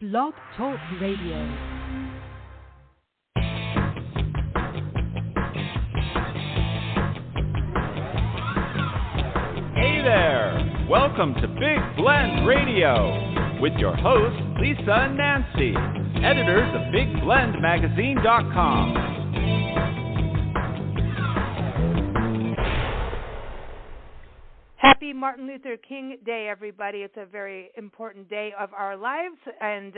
Blog Talk Radio. Hey there! Welcome to Big Blend Radio with your hosts, Lisa and Nancy, editors of BigBlendMagazine.com. Happy Martin Luther King Day, everybody. It's a very important day of our lives, and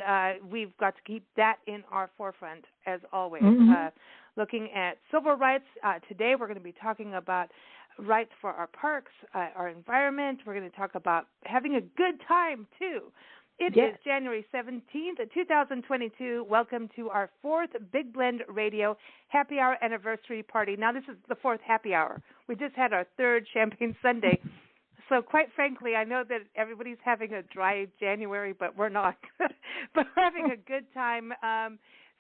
we've got to keep that in our forefront, as always. Looking at civil rights, today we're going to be talking about rights for our parks, our environment. We're going to talk about having a good time, too. It is January 17th, 2022. Welcome to our fourth Big Blend Radio Happy Hour anniversary party. Now, this is the fourth happy hour. We just had our third Champagne Sunday. So quite frankly, I know that everybody's having a dry January, but we're not. But we're having a good time.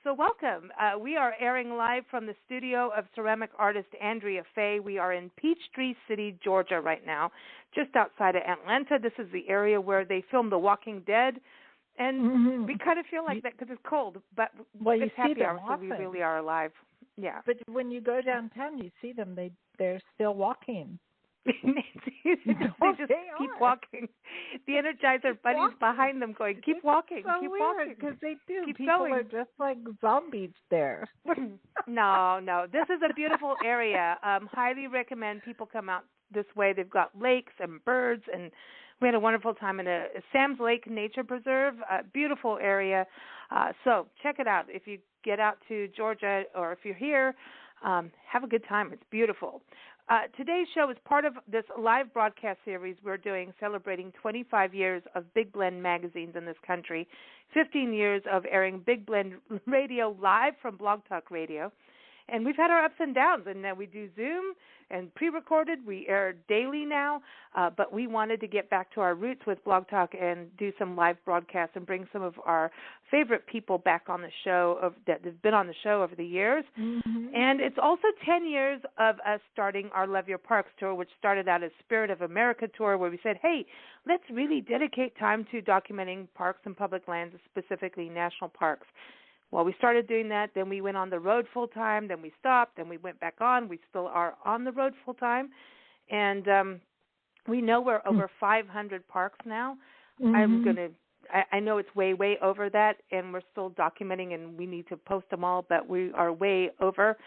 So welcome. We are airing live from the studio of ceramic artist Andrea Fay. We are in Peachtree City, Georgia right now, just outside of Atlanta. This is the area where they filmed The Walking Dead. And we kind of feel like that because it's cold. But it's happy hour, so we really are alive. Yeah. But when you go downtown, you see them. They're still walking. they just keep walking. The Energizer bunnies behind them going, keep walking, so keep weird, walking. Because they do. Keep People going. are just like zombies there. No. This is a beautiful area. Highly recommend people come out this way. They've got lakes and birds, and we had a wonderful time in a Sam's Lake Nature Preserve, a beautiful area. So check it out. If you get out to Georgia or if you're here, have a good time. It's beautiful. Today's show is part of this live broadcast series we're doing celebrating 25 years of Big Blend magazines in this country, 15 years of airing Big Blend Radio live from Blog Talk Radio. And we've had our ups and downs, and we do Zoom and pre-recorded. We air daily now, but we wanted to get back to our roots with Blog Talk and do some live broadcasts and bring some of our favorite people back on the show that have been on the show over the years. And it's also 10 years of us starting our Love Your Parks tour, which started out as Spirit of America tour, where we said, hey, let's really dedicate time to documenting parks and public lands, specifically national parks. Well, we started doing that, then we went on the road full-time, then we stopped, then we went back on. We still are on the road full-time, and we know we're over 500 parks now. I know it's way, way over that, and we're still documenting, and we need to post them all, but we are way over,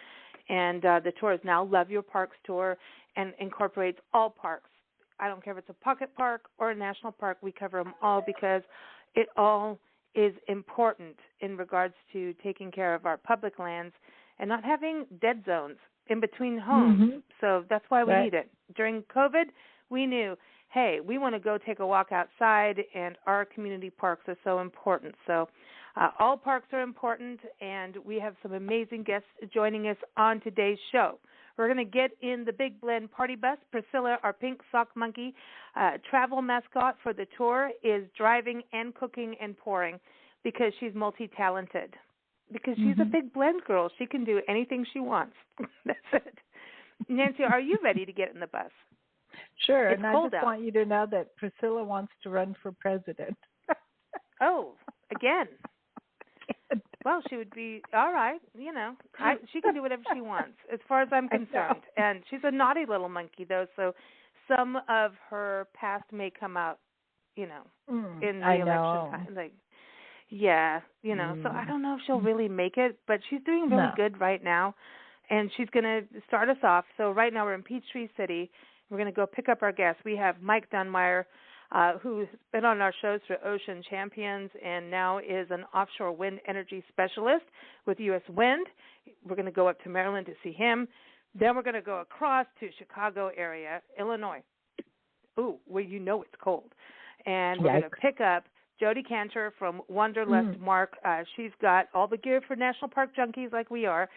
and the tour is now Love Your Parks Tour and incorporates all parks. I don't care if it's a pocket park or a national park. We cover them all because it all is important in regards to taking care of our public lands and not having dead zones in between homes. So that's why we need it. During COVID, we knew, hey, we want to go take a walk outside, and our community parks are so important. So all parks are important, and we have some amazing guests joining us on today's show. We're going to get in the Big Blend party bus. Priscilla, our pink sock monkey, travel mascot for the tour, is driving and cooking and pouring because she's multi-talented. Because she's a Big Blend girl. She can do anything she wants. That's it. Nancy, are you ready to get in the bus? Sure. It's and cold I just out. want you to know that Priscilla wants to run for president. Oh, again. Well, she would be, all right, she can do whatever she wants as far as I'm concerned. And she's a naughty little monkey, though, so some of her past may come out, in the election time. So I don't know if she'll really make it, but she's doing really good right now, and she's going to start us off. So right now we're in Peachtree City. We're going to go pick up our guests. We have Mike Dunmyer, who's been on our shows for Ocean Champions and now is an offshore wind energy specialist with US-Wind. We're going to go up to Maryland to see him. Then we're going to go across to Chicago area, Illinois. Ooh, where it's cold. And we're going to pick up Jodi Canter from Wanderlust. She's got all the gear for National Park junkies like we are.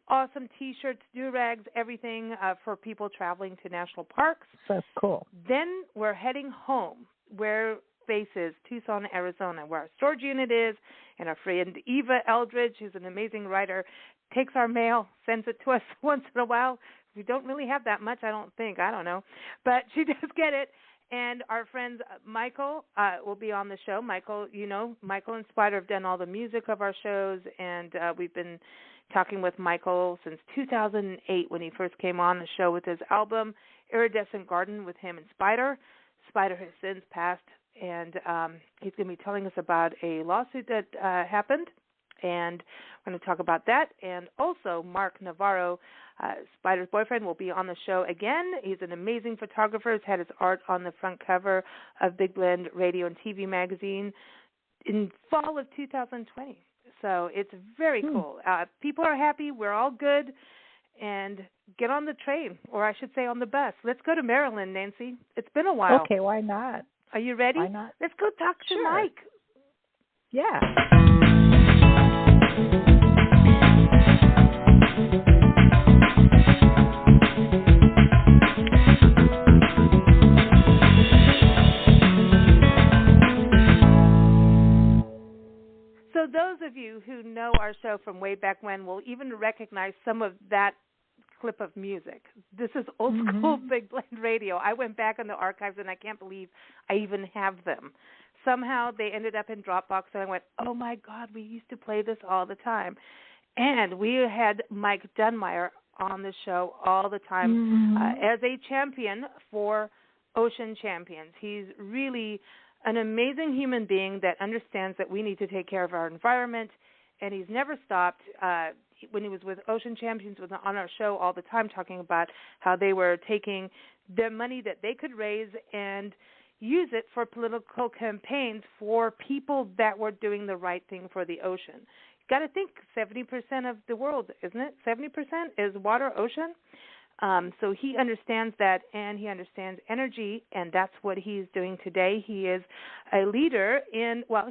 Awesome T-shirts, do-rags, everything for people traveling to national parks. That's cool. Then we're heading home where base is, Tucson, Arizona, where our storage unit is, and our friend Eva-Eldridge, who's an amazing writer, takes our mail, sends it to us once in a while. We don't really have that much, I don't think. I don't know. But she does get it. And our friend Michael will be on the show. Michael and Spider have done all the music of our shows, and we've been talking with Michael since 2008 when he first came on the show with his album Iridescent Garden with him and Spider. Spider has since passed, and he's going to be telling us about a lawsuit that happened, and we're going to talk about that. And also Mark-Navarro, Spider's boyfriend, will be on the show again. He's an amazing photographer. He's had his art on the front cover of Big Blend Radio and TV magazine in fall of 2020. So it's very cool. People are happy. We're all good. And get on the train, or I should say on the bus. Let's go to Maryland, Nancy. It's been a while. Okay, why not? Are you ready? Why not? Let's go talk to Mike. Yeah. So those of you who know our show from way back when will even recognize some of that clip of music. This is old school Big Blend Radio. I went back in the archives, and I can't believe I even have them. Somehow they ended up in Dropbox, and I went, oh, my God, we used to play this all the time. And we had Mike Dunmyer on the show all the time as a champion for Ocean Champions. He's really an amazing human being that understands that we need to take care of our environment, and he's never stopped. When he was with Ocean Champions, was on our show all the time talking about how they were taking the money that they could raise and use it for political campaigns for people that were doing the right thing for the ocean. You got to think 70% of the world, isn't it? 70% is water, ocean. So he understands that, and he understands energy, and that's what he's doing today. He is a leader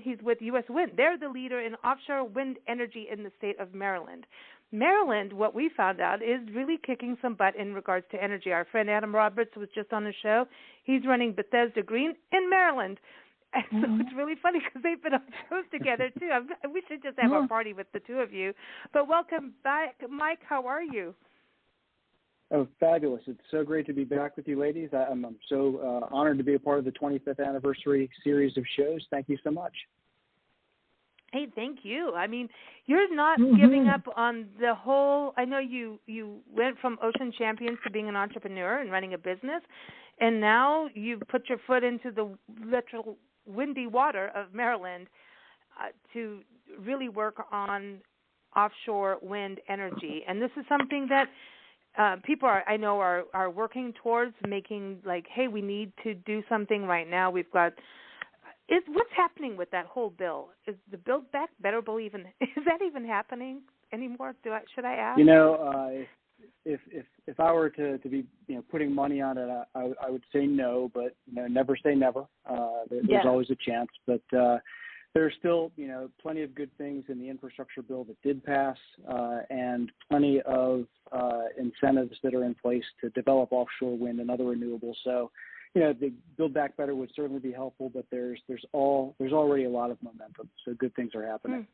he's with US Wind. They're the leader in offshore wind energy in the state of Maryland. Maryland, what we found out, is really kicking some butt in regards to energy. Our friend Adam Roberts was just on the show. He's running Bethesda Green in Maryland. And so it's really funny because they've been on shows together, too. We should just have a party with the two of you. But welcome back, Mike. How are you? Oh, fabulous. It's so great to be back with you, ladies. I'm so honored to be a part of the 25th anniversary series of shows. Thank you so much. Hey, thank you. I mean, you're not giving up on the whole. I know you went from Ocean Champions to being an entrepreneur and running a business, and now you've put your foot into the literal windy water of Maryland to really work on offshore wind energy. And this is something that people are working towards making, like, hey, we need to do something right now. We've got what's happening with that whole bill? Is the Build Back Better Bill is that even happening anymore? Should I ask? If I were to be putting money on it, I would say no, but never say never. There's always a chance, but there's still plenty of good things in the infrastructure bill that did pass, and plenty of incentives that are in place to develop offshore wind and other renewables. So the Build Back Better would certainly be helpful, but there's already a lot of momentum. So good things are happening.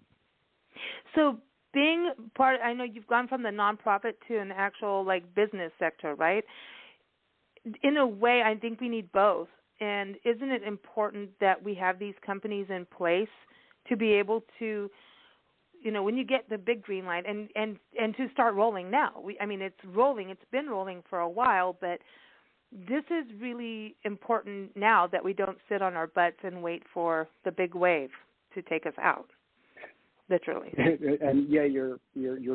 So being part, I know you've gone from the nonprofit to an actual business sector, right? In a way, I think we need both. And isn't it important that we have these companies in place to be able to, when you get the big green light and to start rolling now? It's rolling. It's been rolling for a while, but this is really important now that we don't sit on our butts and wait for the big wave to take us out, literally. And your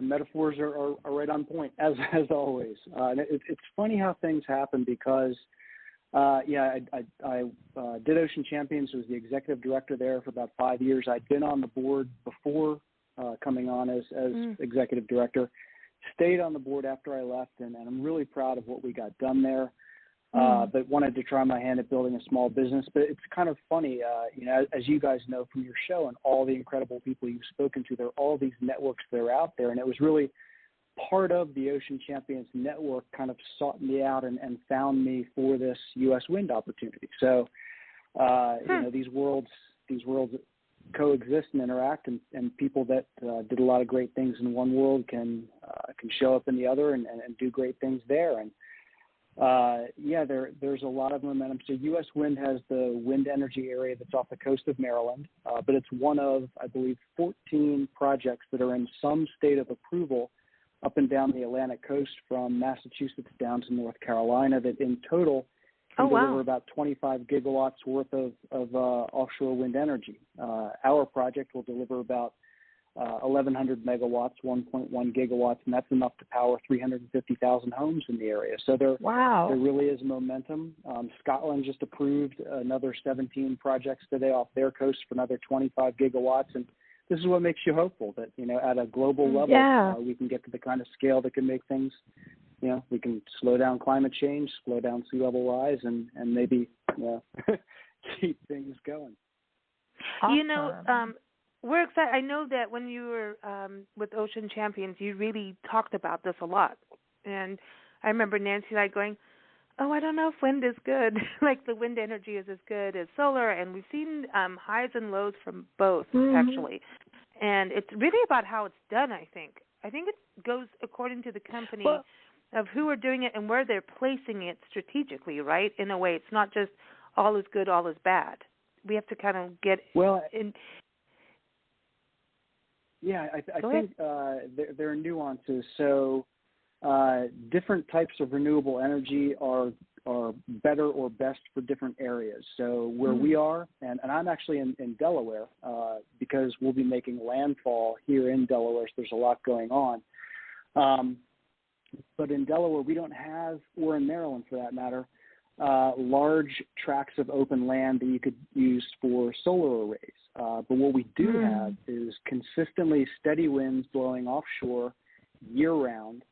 metaphors are right on point as always. And it's funny how things happen because I did Ocean Champions, was the executive director there for about 5 years. I'd been on the board before coming on as executive director, stayed on the board after I left, and I'm really proud of what we got done there. But wanted to try my hand at building a small business. But it's kind of funny, as you guys know from your show and all the incredible people you've spoken to, there are all these networks that are out there. And it was really part of the Ocean Champions network kind of sought me out and found me for this US Wind opportunity. So, these worlds coexist and interact, and people that did a lot of great things in one world can show up in the other and do great things there. And there's a lot of momentum. So U.S. Wind has the wind energy area that's off the coast of Maryland, but it's one of, I believe, 14 projects that are in some state of approval up and down the Atlantic coast from Massachusetts down to North Carolina that in total can deliver about 25 gigawatts worth of offshore wind energy. Our project will deliver about 1,100 megawatts, 1.1 gigawatts, and that's enough to power 350,000 homes in the area. So there really is momentum. Scotland just approved another 17 projects today off their coast for another 25 gigawatts, and this is what makes you hopeful that, at a global level, we can get to the kind of scale that can make things, we can slow down climate change, slow down sea level rise, and maybe keep things going. Awesome. We're excited. I know that when you were with Ocean Champions, you really talked about this a lot. And I remember Nancy and I going, I don't know if wind is good. Like the wind energy is as good as solar. And we've seen highs and lows from both, actually. And it's really about how it's done, I think. I think it goes according to the company of who are doing it and where they're placing it strategically, right? In a way, it's not just all is good, all is bad. We have to kind of get in. Yeah, I think there are nuances. So different types of renewable energy are better or best for different areas. So where we are, and I'm actually in Delaware because we'll be making landfall here in Delaware, so there's a lot going on. But in Delaware, we don't have, or in Maryland for that matter, large tracts of open land that you could use for solar arrays. But what we do have is consistently steady winds blowing offshore year-round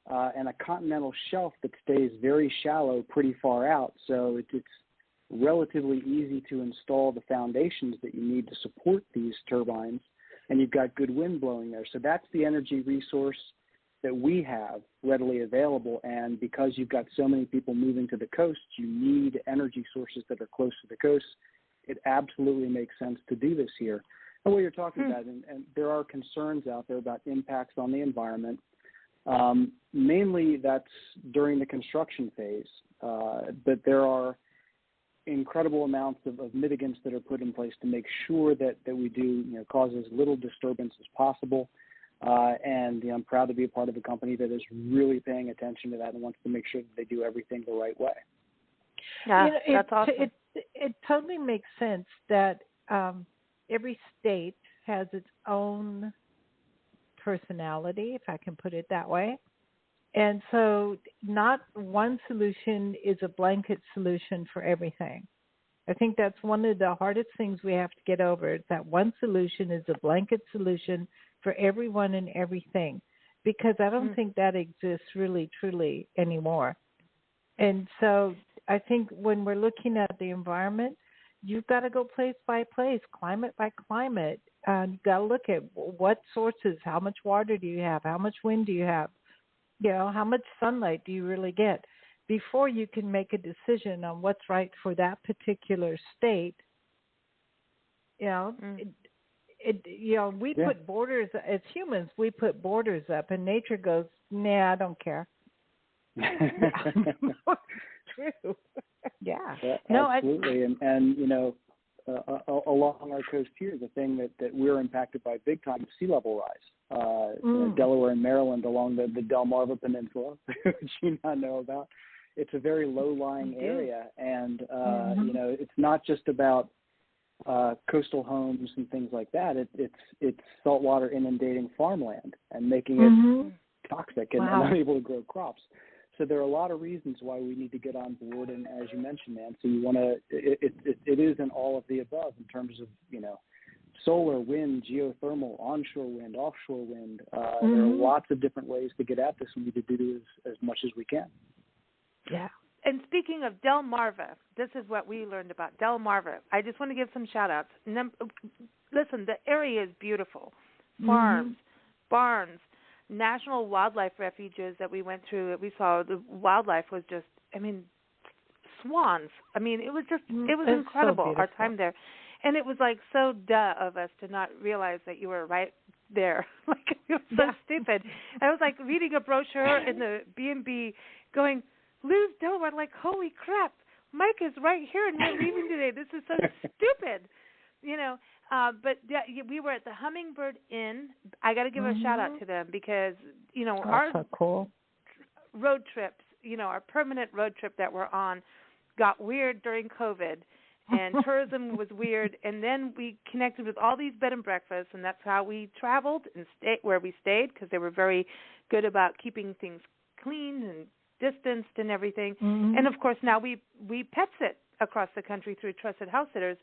and a continental shelf that stays very shallow pretty far out. So it's relatively easy to install the foundations that you need to support these turbines, and you've got good wind blowing there. So that's the energy resource that we have readily available, and because you've got so many people moving to the coast, you need energy sources that are close to the coast. It absolutely makes sense to do this here. And what you're talking about, and there are concerns out there about impacts on the environment. Mainly that's during the construction phase, but there are incredible amounts of mitigants that are put in place to make sure that we do cause as little disturbance as possible. And I'm proud to be a part of a company that is really paying attention to that and wants to make sure that they do everything the right way. Yeah, that's awesome. It totally makes sense that every state has its own personality, if I can put it that way. And so not one solution is a blanket solution for everything. I think that's one of the hardest things we have to get over, is that one solution is a blanket solution for everyone and everything, because I don't think that exists really, truly anymore. And so I think when we're looking at the environment, you've got to go place by place, climate by climate. You've got to look at what sources, how much water do you have, how much wind do you have, how much sunlight do you really get, before you can make a decision on what's right for that particular state. We put borders, as humans, we put borders up, and nature goes, nah, I don't care. True. Yeah. No, absolutely. And along our coast here, the thing that we're impacted by big time is sea level rise. Delaware and Maryland along the Delmarva Peninsula, which you not know about. It's a very low-lying area, and it's not just about coastal homes and things like that. It's saltwater inundating farmland and making it toxic and unable to grow crops. So there are a lot of reasons why we need to get on board. And as you mentioned, Nancy, you want to. It is an all of the above in terms of solar, wind, geothermal, onshore wind, offshore wind. There are lots of different ways to get at this, and we need to do as much as we can. Yeah. And speaking of Delmarva, this is what we learned about Delmarva. I just want to give some shout-outs. Listen, the area is beautiful. Farms, barns, national wildlife refuges that we went through. We saw the wildlife was just, swans. It was just, it was incredible, our time there. And it was like so duh of us to not realize that you were right there. It was so stupid. I was like reading a brochure in the B&B going, Lou's, Delaware. Like, holy crap, Mike is right here and we're leaving today. This is so stupid, you know. But we were at the Hummingbird Inn. I got to give a shout out to them because, you know, our so cool road trips, you know, our permanent road trip that we're on got weird during COVID, and tourism was weird. And then we connected with all these bed and breakfasts, and that's how we traveled and stayed where we stayed because they were very good about keeping things clean and distanced and everything. And, of course, now we pet sit across the country through Trusted House Sitters.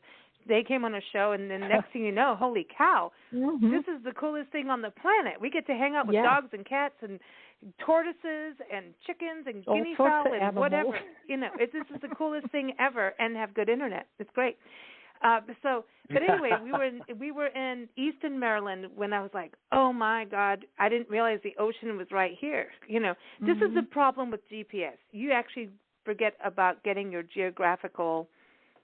They came on a show, and then next thing you know, holy cow, this is the coolest thing on the planet. We get to hang out with dogs and cats and tortoises and chickens and guinea fowl and whatever. You know, this is the coolest thing ever, and have good internet. It's great. But anyway, we were in Easton, Maryland when I was like, oh my God, I didn't realize the ocean was right here. You know, this is the problem with GPS. You actually forget about getting your geographical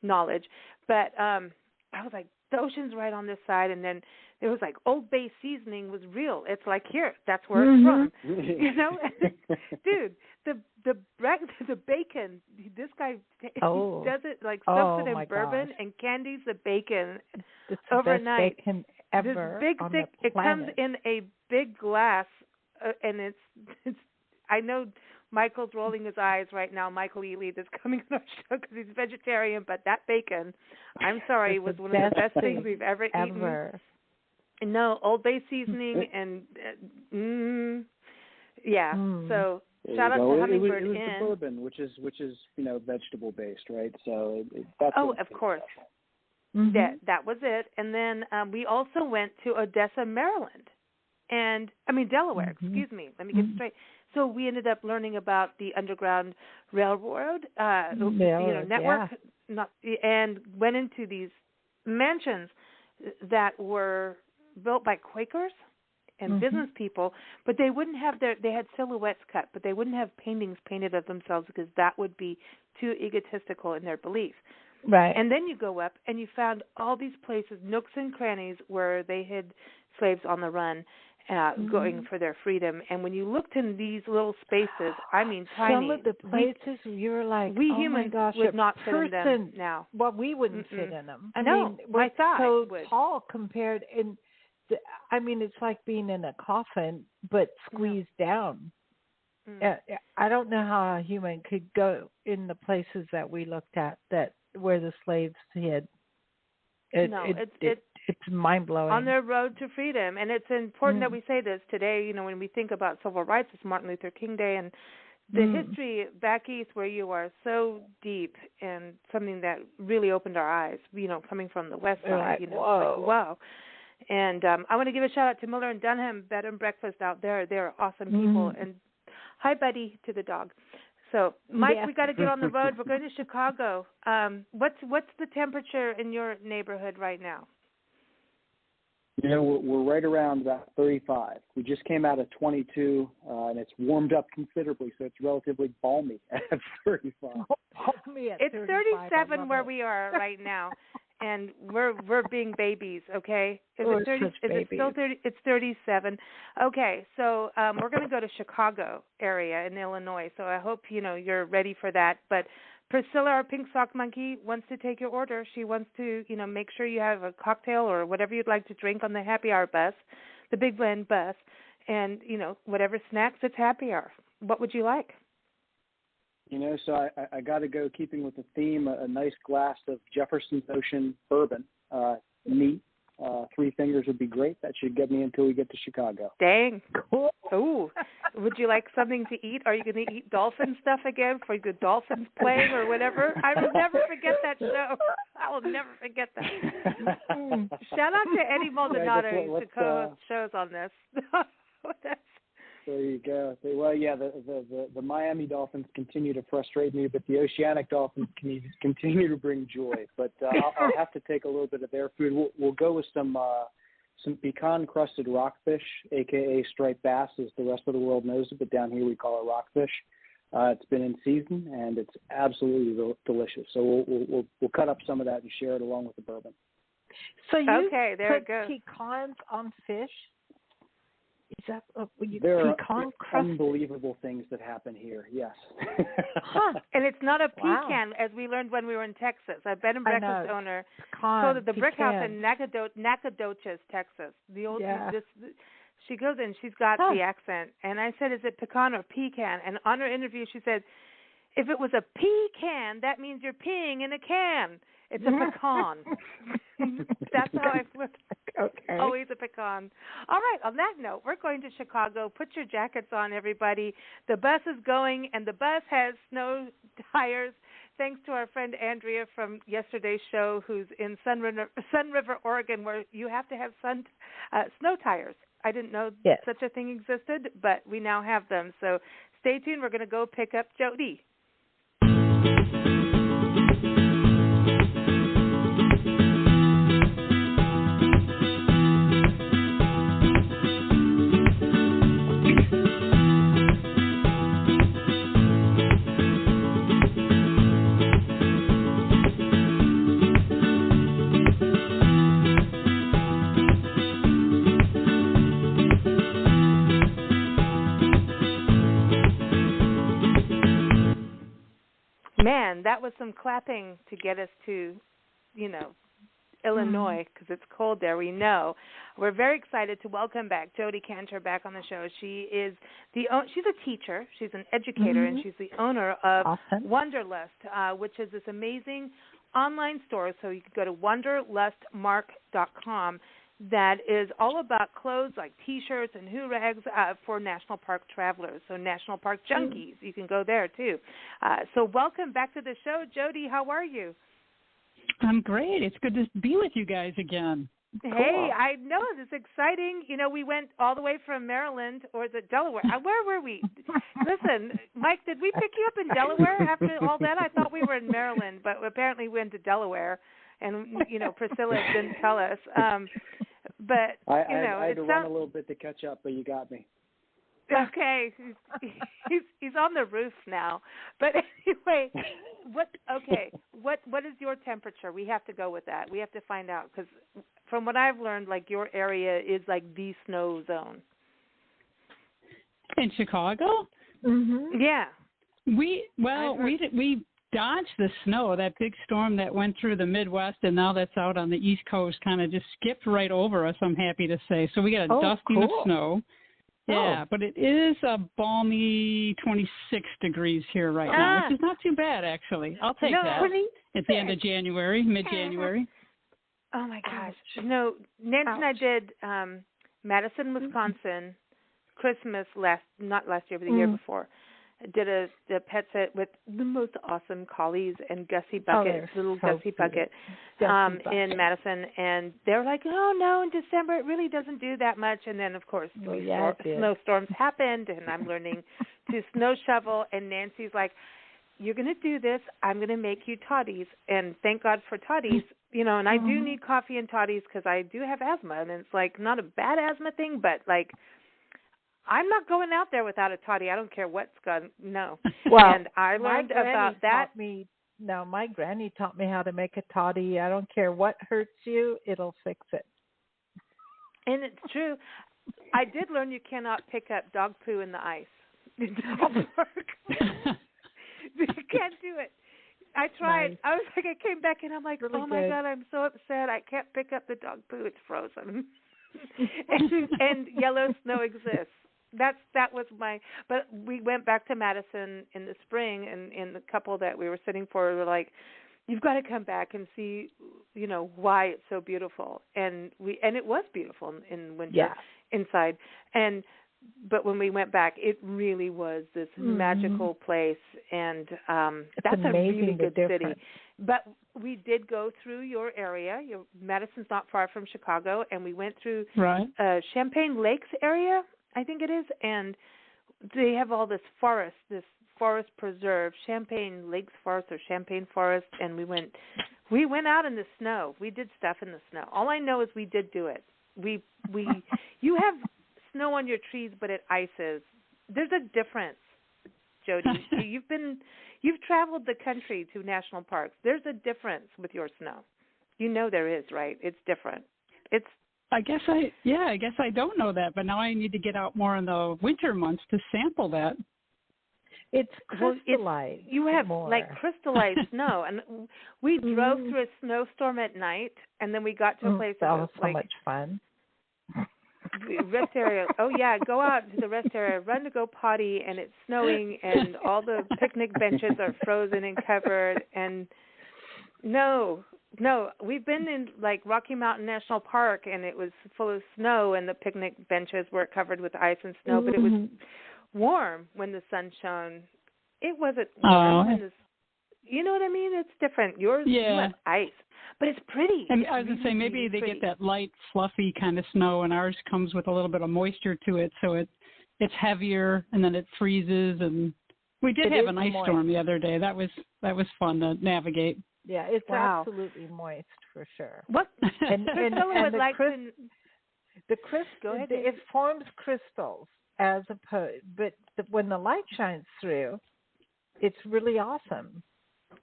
knowledge. But I was like, the ocean's right on this side, and then there was like Old Bay seasoning was real. It's like here, that's where it's from. You know, dude, the bacon. This guy he does it like soaks it in bourbon and candies the bacon overnight. Best bacon ever this big on thick. the It comes in a big glass, and it's. I know Michael's rolling his eyes right now. Michael-Ely that's coming on our show because he's vegetarian, but that bacon, I'm sorry, was one of the best things we've ever eaten. No, Old Bay seasoning and So shout out to Hummingbird Inn. It was the bourbon, which is you know, vegetable based, right? So that's of course. That was it. And then we also went to Odessa, Maryland, Delaware. Excuse me. Let me get straight. So we ended up learning about the Underground Railroad, network, and went into these mansions that were built by Quakers and business people, but they wouldn't have they had silhouettes cut, but they wouldn't have paintings painted of themselves because that would be too egotistical in their belief. Right. And then you go up and you found all these places, nooks and crannies where they hid slaves on the run, going for their freedom. And when you looked in these little spaces, I mean, tiny. Some of the places you were like, we oh humans my gosh, would not fit in them now. Well, we wouldn't fit in them. I mean, we're so would. tall compared. It's like being in a coffin, but squeezed down. I don't know how a human could go in the places that we looked at where the slaves hid. It's mind-blowing. On their road to freedom. And it's important that we say this today, you know, when we think about civil rights, it's Martin Luther King Day, and the history back east where you are so deep and something that really opened our eyes, you know, coming from the west side, you know, like, whoa. And I want to give a shout-out to Miller and Dunham Bed and Breakfast out there. They're awesome people. And hi, Buddy, to the dog. So, Mike, we got to get on the road. We're going to Chicago. What's the temperature in your neighborhood right now? You know, we're right around about 35. We just came out of 22, and it's warmed up considerably, so it's relatively balmy at 35. Balmy at 35. It's 37 where we are right now, and we're being babies, okay? Is it still 30? It's 37. Okay, so we're going to go to Chicago area in Illinois, so I hope, you know, you're ready for that. But Priscilla, our pink sock monkey, wants to take your order. She wants to, you know, make sure you have a cocktail or whatever you'd like to drink on the happy hour bus, the Big Blend bus, and, you know, whatever snacks, it's happy hour. What would you like? You know, so I got to go, keeping with the theme, a nice glass of Jefferson's Ocean bourbon, neat. 3 fingers would be great. That should get me until we get to Chicago. Dang. Cool. Ooh. Would you like something to eat? Are you going to eat dolphin stuff again for the dolphins playing or whatever? I will never forget that show. I will never forget that. Shout out to Eddie Maldonado who used to co-host shows on this. There you go. Well, yeah, the Miami Dolphins continue to frustrate me, but the Oceanic Dolphins continue to bring joy. But I'll have to take a little bit of their food. We'll go with some pecan-crusted rockfish, a.k.a. striped bass, as the rest of the world knows it, but down here we call it rockfish. It's been in season, and it's absolutely delicious. So we'll cut up some of that and share it along with the bourbon. So you there put pecans on fish? Is that there pecan are crusted? unbelievable things that happen here. Yes. And it's not a Wow. pecan, as we learned when we were in Texas. A bed and breakfast owner Pecan, told at the brick house pecan. in Nacogdoches, Texas. The old she goes in, she's got Huh. the accent, and I said, "Is it pecan or pecan?" And on her interview, she said, "If it was a pecan, that means you're peeing in a can. It's a pecan." That's how I flipped. Okay. Always a pecan. All right, on that note, we're going to Chicago. Put your jackets on, everybody. The bus is going, and the bus has snow tires. Thanks to our friend Andrea from yesterday's show, who's in Sun River, Oregon, where you have to have snow tires. I didn't know such a thing existed, but we now have them. So stay tuned. We're going to go pick up Jodi. Man, that was some clapping to get us to, Illinois, because it's cold there, we know. We're very excited to welcome back Jodi Canter back on the show. She is she's a teacher, she's an educator, and she's the owner of Wanderlust, which is this amazing online store. So you can go to wanderlustmark.com. That is all about clothes like T-shirts and hoo-rags for national park travelers, so national park junkies. You can go there, too. So welcome back to the show. Jodi, how are you? I'm great. It's good to be with you guys again. Hey, Cool. I know. This is exciting. We went all the way from Maryland, or is it Delaware? Where were we? Listen, Mike, did we pick you up in Delaware after all that? I thought we were in Maryland, but apparently we went to Delaware, and, Priscilla didn't tell us. But I had to run a little bit to catch up, but you got me. Okay, he's on the roof now. But anyway, what is your temperature? We have to go with that. We have to find out, because from what I've learned, like, your area is like the snow zone. In Chicago? Mm-hmm. Yeah. We dodged the snow. That big storm that went through the Midwest and now that's out on the East Coast kind of just skipped right over us, I'm happy to say. So we got a dusting of snow. Yeah, but it is a balmy 26 degrees here right now, which is not too bad, actually. I'll take that. At the end of January, mid-January. Oh, my gosh. No, Nancy and I did Madison, Wisconsin, Christmas not last year, but the year before. Did a pet sit with the most awesome collies and Gussie Bucket, Gussie Bucket, in Madison, and they're like, "Oh no, in December it really doesn't do that much." And then, of course, snowstorms happened, and I'm learning to snow shovel. And Nancy's like, "You're going to do this. I'm going to make you toddies." And thank God for toddies, And I do need coffee and toddies because I do have asthma, and it's like not a bad asthma thing, but like, I'm not going out there without a toddy. I don't care what's gone. No. Well, and I learned about that. My granny taught me how to make a toddy. I don't care what hurts you, it'll fix it. And it's true. I did learn you cannot pick up dog poo in the ice. It doesn't work. You can't do it. I tried. Nice. I was like, I came back and I'm like, really my God, I'm so upset. I can't pick up the dog poo. It's frozen. and yellow snow exists. That was but we went back to Madison in the spring, and the couple that we were sitting for were like, "You've got to come back and see, why it's so beautiful." And it was beautiful in winter inside. But when we went back, it really was this magical place, and that's a really good city. But we did go through your area. Madison's not far from Chicago, and we went through Champaign Lakes area, I think it is, and they have all this forest preserve, Champaign Lakes Forest or Champaign Forest, and we went out in the snow. We did stuff in the snow. All I know is we did do it. You have snow on your trees, but it ices. There's a difference, Jodi. You've traveled the country to national parks. There's a difference with your snow. There is, right? It's different. I guess I don't know that, but now I need to get out more in the winter months to sample that. It's crystallized. You have more. like crystallized snow, and we drove through a snowstorm at night, and then we got to a place that that was so like much fun. Rest area. Oh yeah, go out to the rest area, run to go potty, and it's snowing, and all the picnic benches are frozen and covered. And no, we've been in like Rocky Mountain National Park, and it was full of snow, and the picnic benches were covered with ice and snow, but it was warm when the sun shone. It wasn't warm when you know what I mean? It's different. Yours, you have ice. But it's pretty. And I was going to say, maybe they get that light, fluffy kind of snow, and ours comes with a little bit of moisture to it, so it's heavier, and then it freezes. And we did have an ice storm the other day. That was fun to navigate. Yeah, it's absolutely moist for sure. What? And would like to... The crystal, it forms crystals as opposed, but when the light shines through, it's really awesome.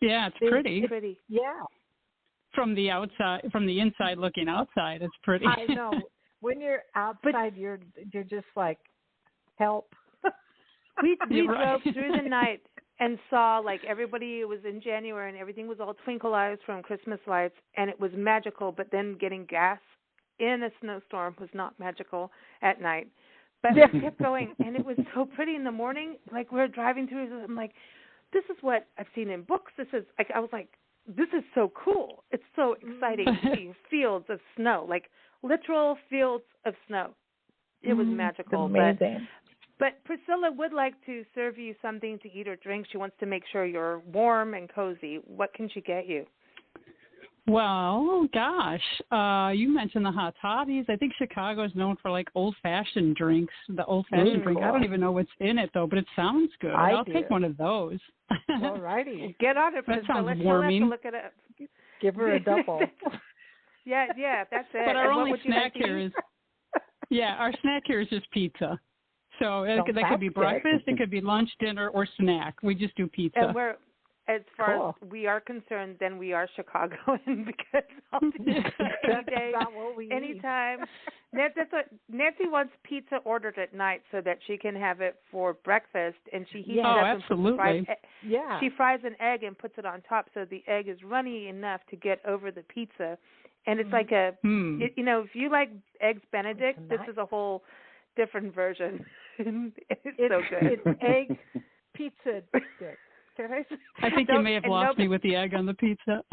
Yeah, it's pretty. Pretty. Yeah. From the inside looking outside, it's pretty. I know. When you're outside, you're just like, help. We drove through the night and saw like everybody. It was in January and everything was all twinkle eyes from Christmas lights, and it was magical. But then getting gas in a snowstorm was not magical at night. But we kept going, and it was so pretty in the morning. Like we're driving through, I'm like, this is what I've seen in books. This is like I was like, this is so cool. It's so exciting to see fields of snow, like literal fields of snow. It was magical. Amazing. But Priscilla would like to serve you something to eat or drink. She wants to make sure you're warm and cozy. What can she get you? Well, gosh, you mentioned the hot toddies. I think Chicago is known for like old-fashioned drinks, the old-fashioned drink. I don't even know what's in it, though, but it sounds good. I'll take one of those. All righty. Get on it, Priscilla. That sounds warming. She'll have to look it up. Give her a double. Yeah, that's it. But our only snack here is, our snack here is just pizza. So that could be breakfast, it could be lunch, dinner, or snack. We just do pizza. And as far as we are concerned, then we are Chicagoan because I'll do any day, anytime. That's what Nancy wants pizza ordered at night so that she can have it for breakfast, and she heats it up absolutely. And she fries an egg and puts it on top so the egg is runny enough to get over the pizza, and it's like if you like eggs Benedict, this is a whole different version. It's so good. It's egg pizza stick. I think you may have lost me with the egg on the pizza.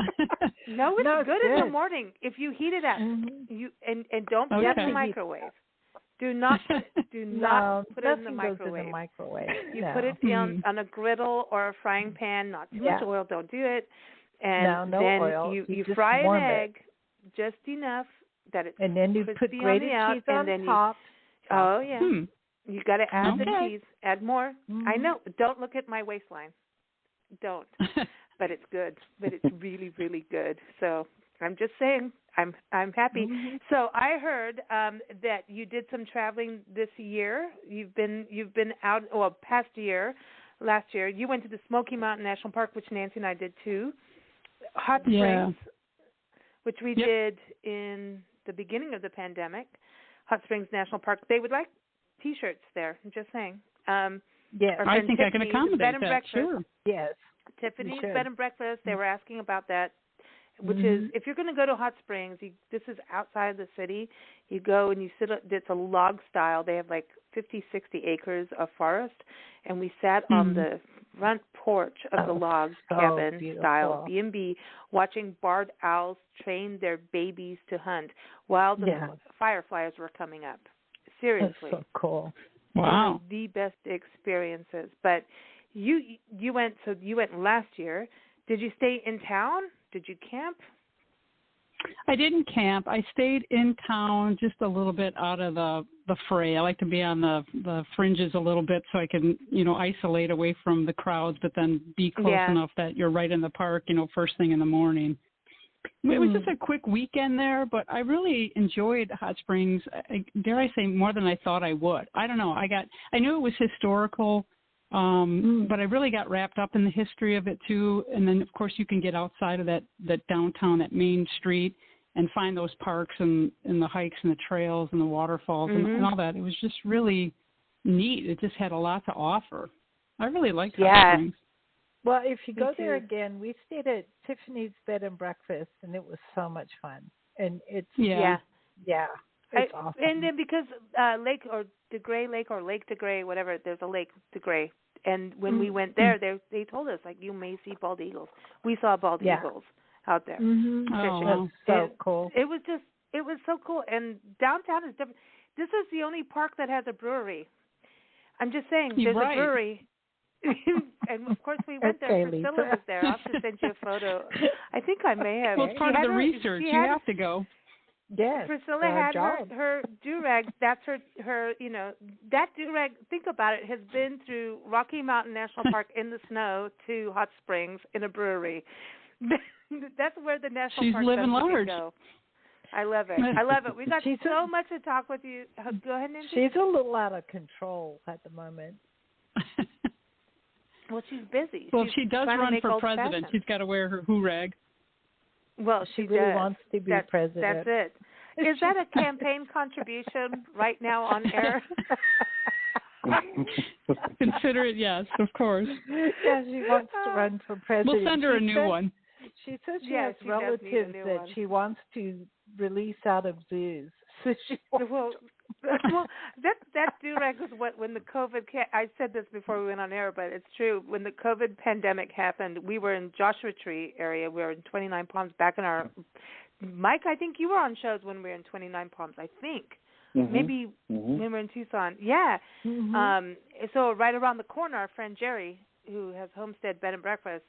No, it's good in the morning if you heat it up. You and don't put it in the microwave. Do not put it in the microwave. You put it on a griddle or a frying pan. Not too much oil. Don't do it. And then oil. You fry an egg just enough that it's and then you put grated cheese on top. Oh yeah. You got to add the cheese. Add more. I know. Don't look at my waistline. Don't. But it's good. But it's really, really good. So I'm just saying. I'm happy. So I heard that you did some traveling this year. You've been out. Past year, last year, you went to the Smoky Mountain National Park, which Nancy and I did too. Hot Springs, which we did in the beginning of the pandemic. Hot Springs National Park. They would like T-shirts there. I'm just saying. I think I can accommodate that. Sure. Yes. Tiffany's Bed and Breakfast. They were asking about that, which is if you're going to go to Hot Springs, this is outside the city. You go and you sit. It's a log style. They have like 50, 60 acres of forest, and we sat on the front porch of the log cabin style B&B, watching barred owls train their babies to hunt while the fireflies were coming up. Seriously. That's so cool. Wow. The best experiences. But you went last year. Did you stay in town? Did you camp? I didn't camp. I stayed in town just a little bit out of the fray. I like to be on the fringes a little bit so I can, isolate away from the crowds, but then be close enough that you're right in the park, first thing in the morning. It was just a quick weekend there, but I really enjoyed Hot Springs, dare I say, more than I thought I would. I don't know. I knew it was historical, but I really got wrapped up in the history of it, too. And then, of course, you can get outside of that downtown, that main street, and find those parks and the hikes and the trails and the waterfalls and all that. It was just really neat. It just had a lot to offer. I really liked Hot Springs. Well, if you go there again, we stayed at Tiffany's Bed and Breakfast, and it was so much fun. And it's it's awesome. And then because Lake or DeGray Lake or Lake DeGray, whatever, there's a Lake DeGray. And when we went there, they told us, like, you may see bald eagles. We saw bald eagles out there. Oh, that's so cool. It was so cool. And downtown is different. This is the only park that has a brewery. I'm just saying, there's a brewery. And, of course, we went there. Priscilla was there. I'll just send you a photo. I think I may have. Well, it's part of the research. You have to go. Yes. Priscilla had her do-rag. That's her, that do-rag, think about it, has been through Rocky Mountain National Park in the snow to Hot Springs in a brewery. That's where the national park living large. Go. I love it. I love it. We got so much to talk with you. Go ahead, Nancy. She's a little out of control at the moment. Well, she's busy. Well, she does run for president. She's got to wear her hoorag. Well, she really wants to be president. That's it. Is that a campaign contribution right now on air? Consider it, yes, of course. Yeah, she wants to run for president. We'll send her a new one. She says she has relatives that she wants to release out of zoos. So she well, that do-rag was when the COVID. I said this before we went on air, but it's true. When the COVID pandemic happened, we were in Joshua Tree area. We were in 29 Palms back in our. Mike, I think you were on shows when we were in 29 Palms. I think maybe when we were in Tucson. Yeah. So right around the corner, our friend Jerry, who has Homestead Bed and Breakfast.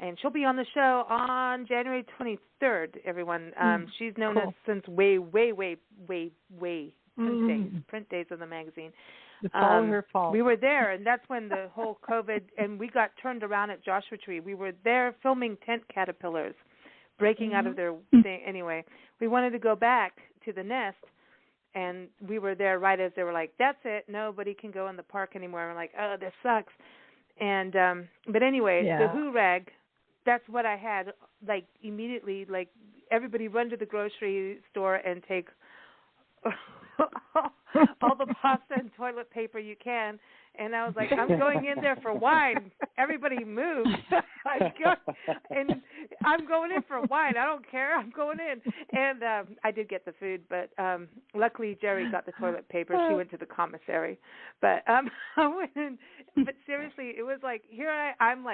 And she'll be on the show on January 23rd, everyone. She's known us since way print days of the magazine. It's all her fault. We were there, and that's when the whole COVID, and we got turned around at Joshua Tree. We were there filming tent caterpillars breaking out of their thing. Anyway, we wanted to go back to the nest, and we were there right as they were like, that's it, nobody can go in the park anymore. And we're like, oh, this sucks. And but anyway, the hoorag, that's what I had, like, immediately, like, everybody run to the grocery store and take all the pasta and toilet paper you can. And I was like, I'm going in there for wine. Everybody move. I'm going in for wine. I don't care. I'm going in. And I did get the food, but luckily Jerry got the toilet paper. She went to the commissary. But I went in. But seriously, it was like, I'm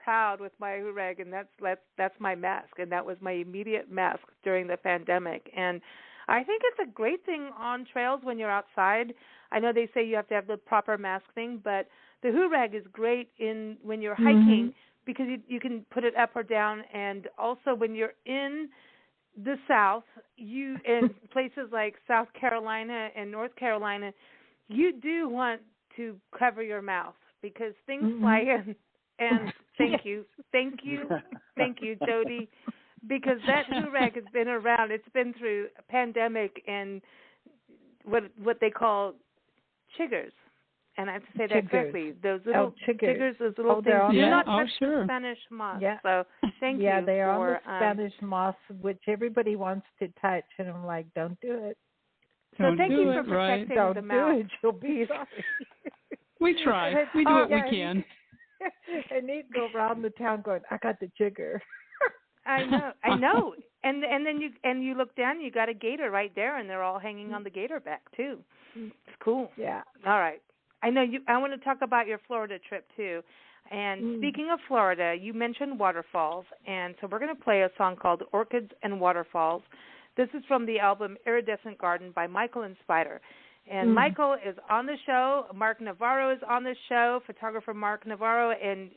proud with my hoorag, and that's my mask. And that was my immediate mask during the pandemic. And I think it's a great thing on trails when you're outside. I know they say you have to have the proper mask thing, but the hoorag is great when you're hiking because you can put it up or down, and also when you're in the South, in places like South Carolina and North Carolina, you do want to cover your mouth because things fly in. And thank you, Jodi. Because that hoorag has been around. It's been through a pandemic and what they call chiggers. And I have to say that correctly. Those little chiggers, those little things. Do not touch the Spanish moss. Yeah. So thank you. Yeah, they are on the Spanish moss, which everybody wants to touch. And I'm like, don't do it. So thank you for protecting the mouth. Don't do it. You'll be sorry. We try. We do what we can. And he'd go around the town going, I got the chigger. I know. And then you look down, you got a gator right there, and they're all hanging on the gator back too. It's cool. Yeah. All right. I know you. I want to talk about your Florida trip too. And speaking of Florida, you mentioned waterfalls, and so we're going to play a song called "Orchids and Waterfalls." This is from the album "Iridescent Garden" by Michael and Spider. And Michael is on the show. Mark-Navarro is on the show. Photographer Mark-Navarro and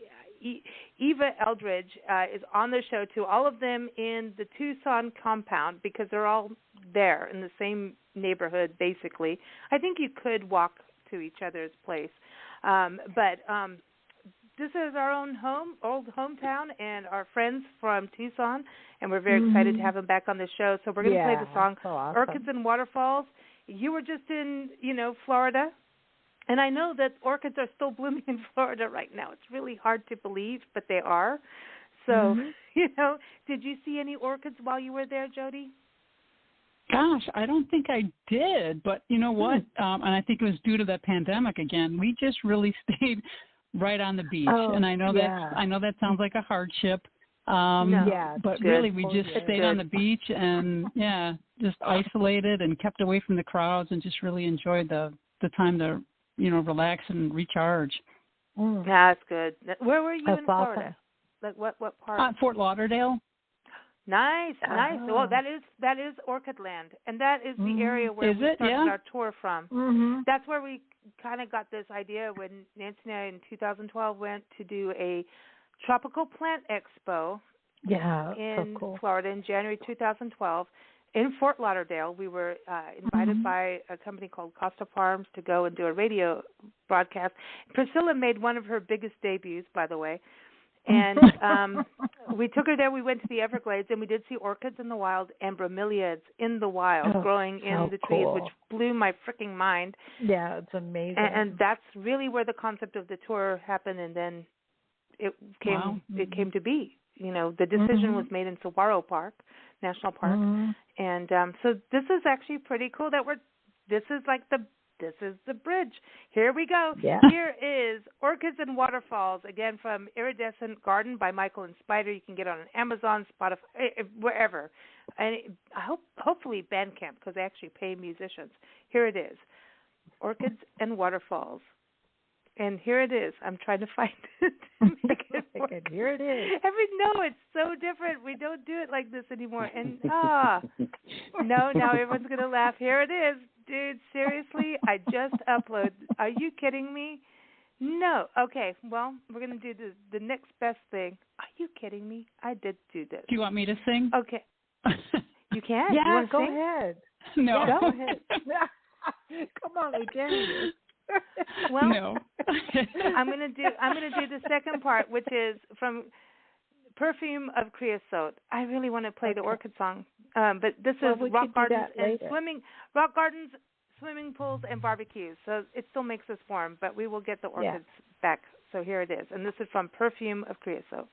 Eva-Eldridge is on the show too. All of them in the Tucson compound because they're all there in the same neighborhood, basically. I think you could walk to each other's place. But this is our old hometown, and our friends from Tucson, and we're very excited to have them back on the show. So we're going to play the song Orchids and Waterfalls. You were just in, Florida. And I know that orchids are still blooming in Florida right now. It's really hard to believe, but they are. So, did you see any orchids while you were there, Jodi? Gosh, I don't think I did, but you know what? And I think it was due to the pandemic again. We just really stayed right on the beach, and I know that sounds like a hardship. But really, we just stayed on the beach and just isolated and kept away from the crowds and just really enjoyed the time to relax and recharge. That's good. Where were you in Florida? Like what part? Fort Lauderdale. Nice. Well, that is Orchid Land, and that is the area where we started our tour from. Mm-hmm. That's where we kind of got this idea when Nancy and I in 2012 went to do a tropical plant expo in Florida in January 2012 in Fort Lauderdale. We were invited by a company called Costa Farms to go and do a radio broadcast. Priscilla made one of her biggest debuts, by the way. And we took her there. We went to the Everglades, and we did see orchids in the wild and bromeliads in the wild growing in the trees, which blew my freaking mind. Yeah, it's amazing. And that's really where the concept of the tour happened, and then it came to be. The decision was made in Saguaro National Park. And so this is actually pretty cool that this is the bridge. Here we go. Yeah. Here is Orchids and Waterfalls, again from Iridescent Garden by Michael and Spider. You can get it on Amazon, Spotify, wherever. And hopefully Bandcamp, because they actually pay musicians. Here it is, Orchids and Waterfalls. And here it is. I'm trying to find it to make it work. Here it is. It's so different. We don't do it like this anymore. And now everyone's going to laugh. Here it is. Dude, seriously, I just uploaded. Are you kidding me? No. Okay, well, we're going to do the next best thing. Are you kidding me? I did do this. Do you want me to sing? Okay. You can? Yeah, you want to go sing? ahead. No. Yeah, go ahead. Come on, I dare you. Well, no. I'm going to do the second part, which is from Perfume of Creosote. I really want to play the orchid song, but this is rock gardens and swimming pools and barbecues. So it still makes us warm, but we will get the orchids back. So here it is, and this is from Perfume of Creosote.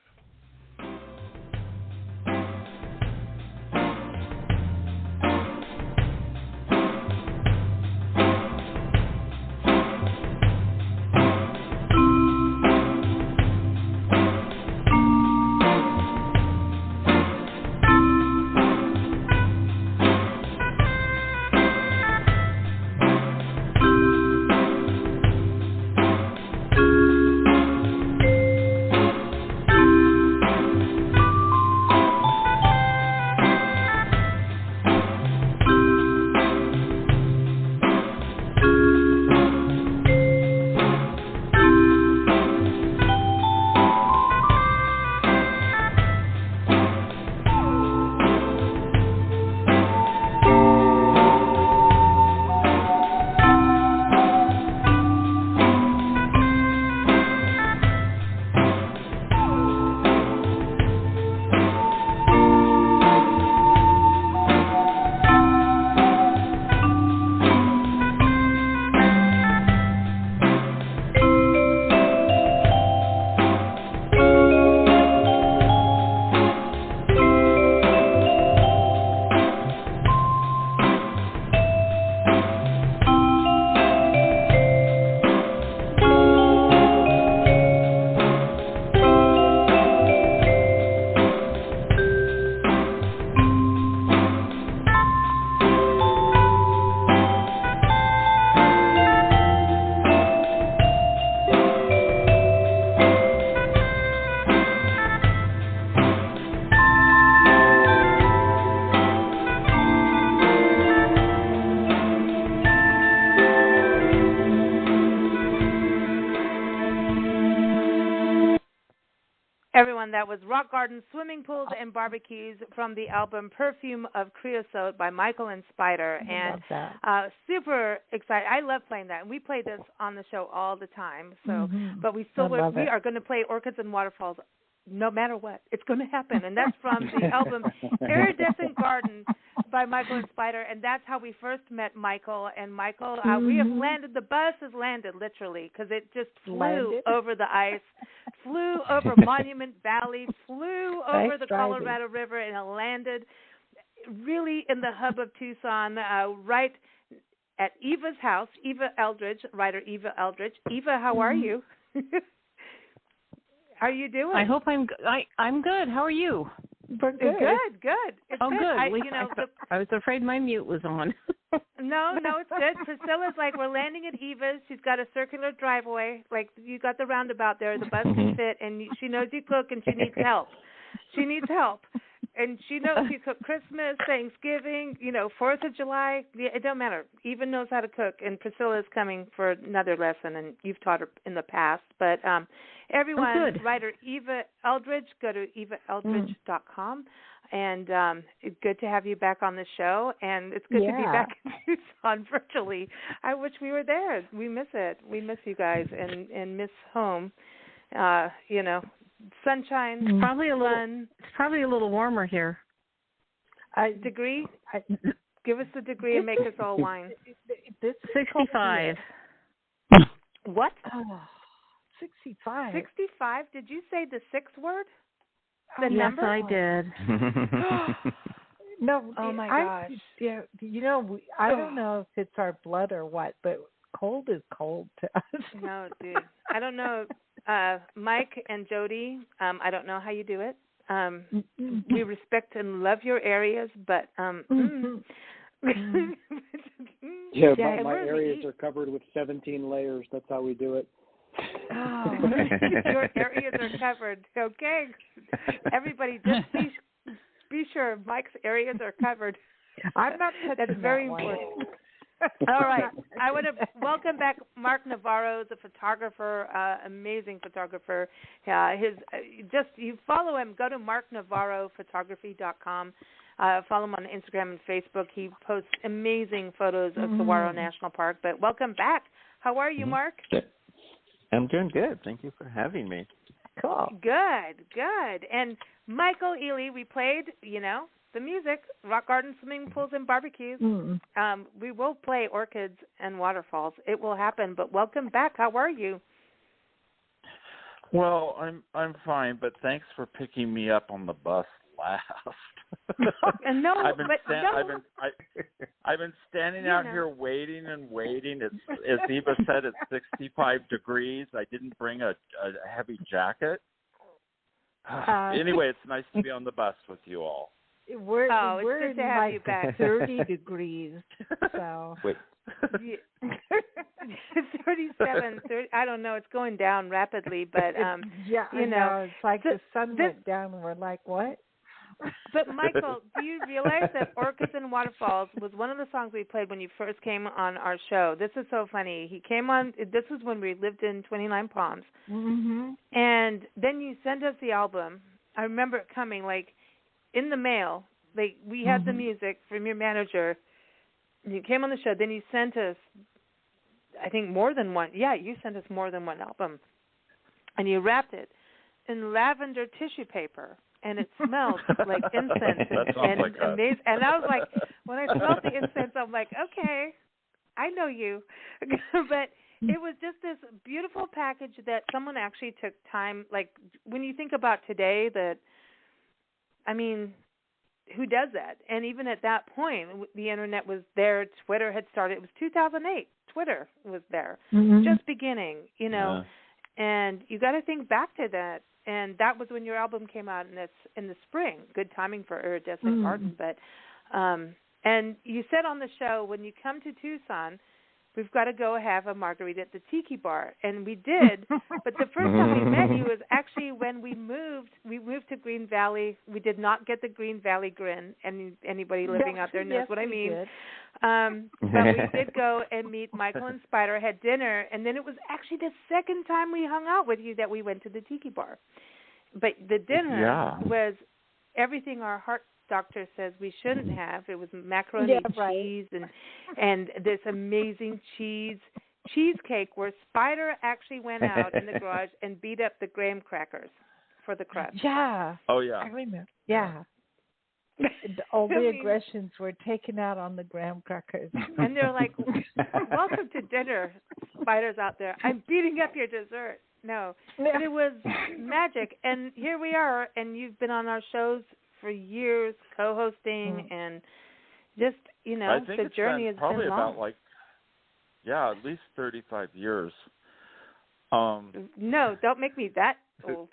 Everyone, that was Rock Gardens, Swimming Pools, and Barbecues from the album Perfume of Creosote by Michael and Spider. And super excited. I love playing that. And we play this on the show all the time. So, but we are going to play Orchids and Waterfalls no matter what. It's going to happen. And that's from the album Iridescent Garden by Michael and Spider. And that's how we first met Michael. And Michael, we have landed. The bus has landed, literally, because it just flew over the ice, flew over Monument Valley, flew over the Colorado River, and it landed. really in the hub of Tucson, right at Eva's house, Eva-Eldridge, writer Eva-Eldridge. Eva, how are you? How are you doing? I hope I'm good. How are you? We're good. Good. It's good. Good. I was afraid my mute was on. No, it's good. Priscilla's like, we're landing at Eva's. She's got a circular driveway. Like, you got the roundabout there. The bus can fit, and she knows you cook, and she needs help. And she knows you cook Christmas, Thanksgiving, 4th of July. It don't matter. Eva knows how to cook, and Priscilla's coming for another lesson, and you've taught her in the past. But everyone, writer Eva-Eldridge, go to evaeldridge.com. And it's good to have you back on the show, and it's good to be back in Tucson virtually. I wish we were there. We miss it. We miss you guys and miss home. Sunshine. It's probably a little warmer here. Degree? Give us the degree and make us all wine. This 65. What? 65. 65? Did you say the 6th word? The yes, number? I did. No. Oh my gosh. I don't know if it's our blood or what, but cold is cold to us. No, dude. I don't know. Mike and Jodi, I don't know how you do it. We respect and love your areas, but my areas are covered with 17 layers. That's how we do it. Oh, your areas are covered. Okay, everybody, just be sure Mike's areas are covered. I'm not touching That's very important. All right, I want to welcome back Mark Navarro, the photographer, amazing photographer. You follow him. Go to marknavarrophotography.com. Follow him on Instagram and Facebook. He posts amazing photos of Saguaro National Park. But welcome back. How are you, Mark? I'm doing good. Thank you for having me. Cool. Good. And Michael-Ely, we played, the music, rock gardens, swimming pools, and barbecues. We will play orchids and waterfalls. It will happen. But welcome back. How are you? Well, I'm fine, but thanks for picking me up on the bus last. I've been standing out here waiting and waiting. It's, as Eva said, it's 65 degrees. I didn't bring a heavy jacket. Anyway, it's nice to be on the bus with you all. We're good to have you back. 30 degrees. So. Wait. 37, 30, I don't know. It's going down rapidly, but I know. It's like the sun went down, and we're like, what? But Michael, do you realize that Orchids and Waterfalls was one of the songs we played when you first came on our show? This is so funny. He came on. This was when we lived in 29 Palms, and then you sent us the album. I remember it coming in the mail. We had the music from your manager. You came on the show. Then you sent us, I think, more than one. Yeah, you sent us more than one album, and you wrapped it in lavender tissue paper. And it smelled like incense and amazing. And I was like, when I smelled the incense, I'm like, okay, I know you. But it was just this beautiful package that someone actually took time. Like, when you think about today, who does that? And even at that point, the Internet was there. Twitter had started. It was 2008. Twitter was there, just beginning, And you got to think back to that. And that was when your album came out in the spring. Good timing for Iridescent Garden. But and you said on the show, when you come to Tucson, we've got to go have a margarita at the Tiki Bar. And we did. But the first time we met you was actually when we moved to Green Valley. We did not get the Green Valley grin. Anybody living out there knows what I mean. But we did go and meet Michael and Spider, had dinner, and then it was actually the second time we hung out with you that we went to the Tiki Bar. But the dinner was everything our heart doctor says we shouldn't have. It was macaroni and cheese and this amazing cheesecake where Spider actually went out in the garage and beat up the graham crackers for the crust. Yeah. Oh, yeah. I remember. Yeah. All the aggressions were taken out on the graham crackers. And they're like, welcome to dinner, Spider's out there. I'm beating up your dessert. No. But it was magic. And here we are, and you've been on our shows for years, co-hosting, and just, you know, I think the it's journey been has probably been long. about like, at least 35 years. No, don't make me that old.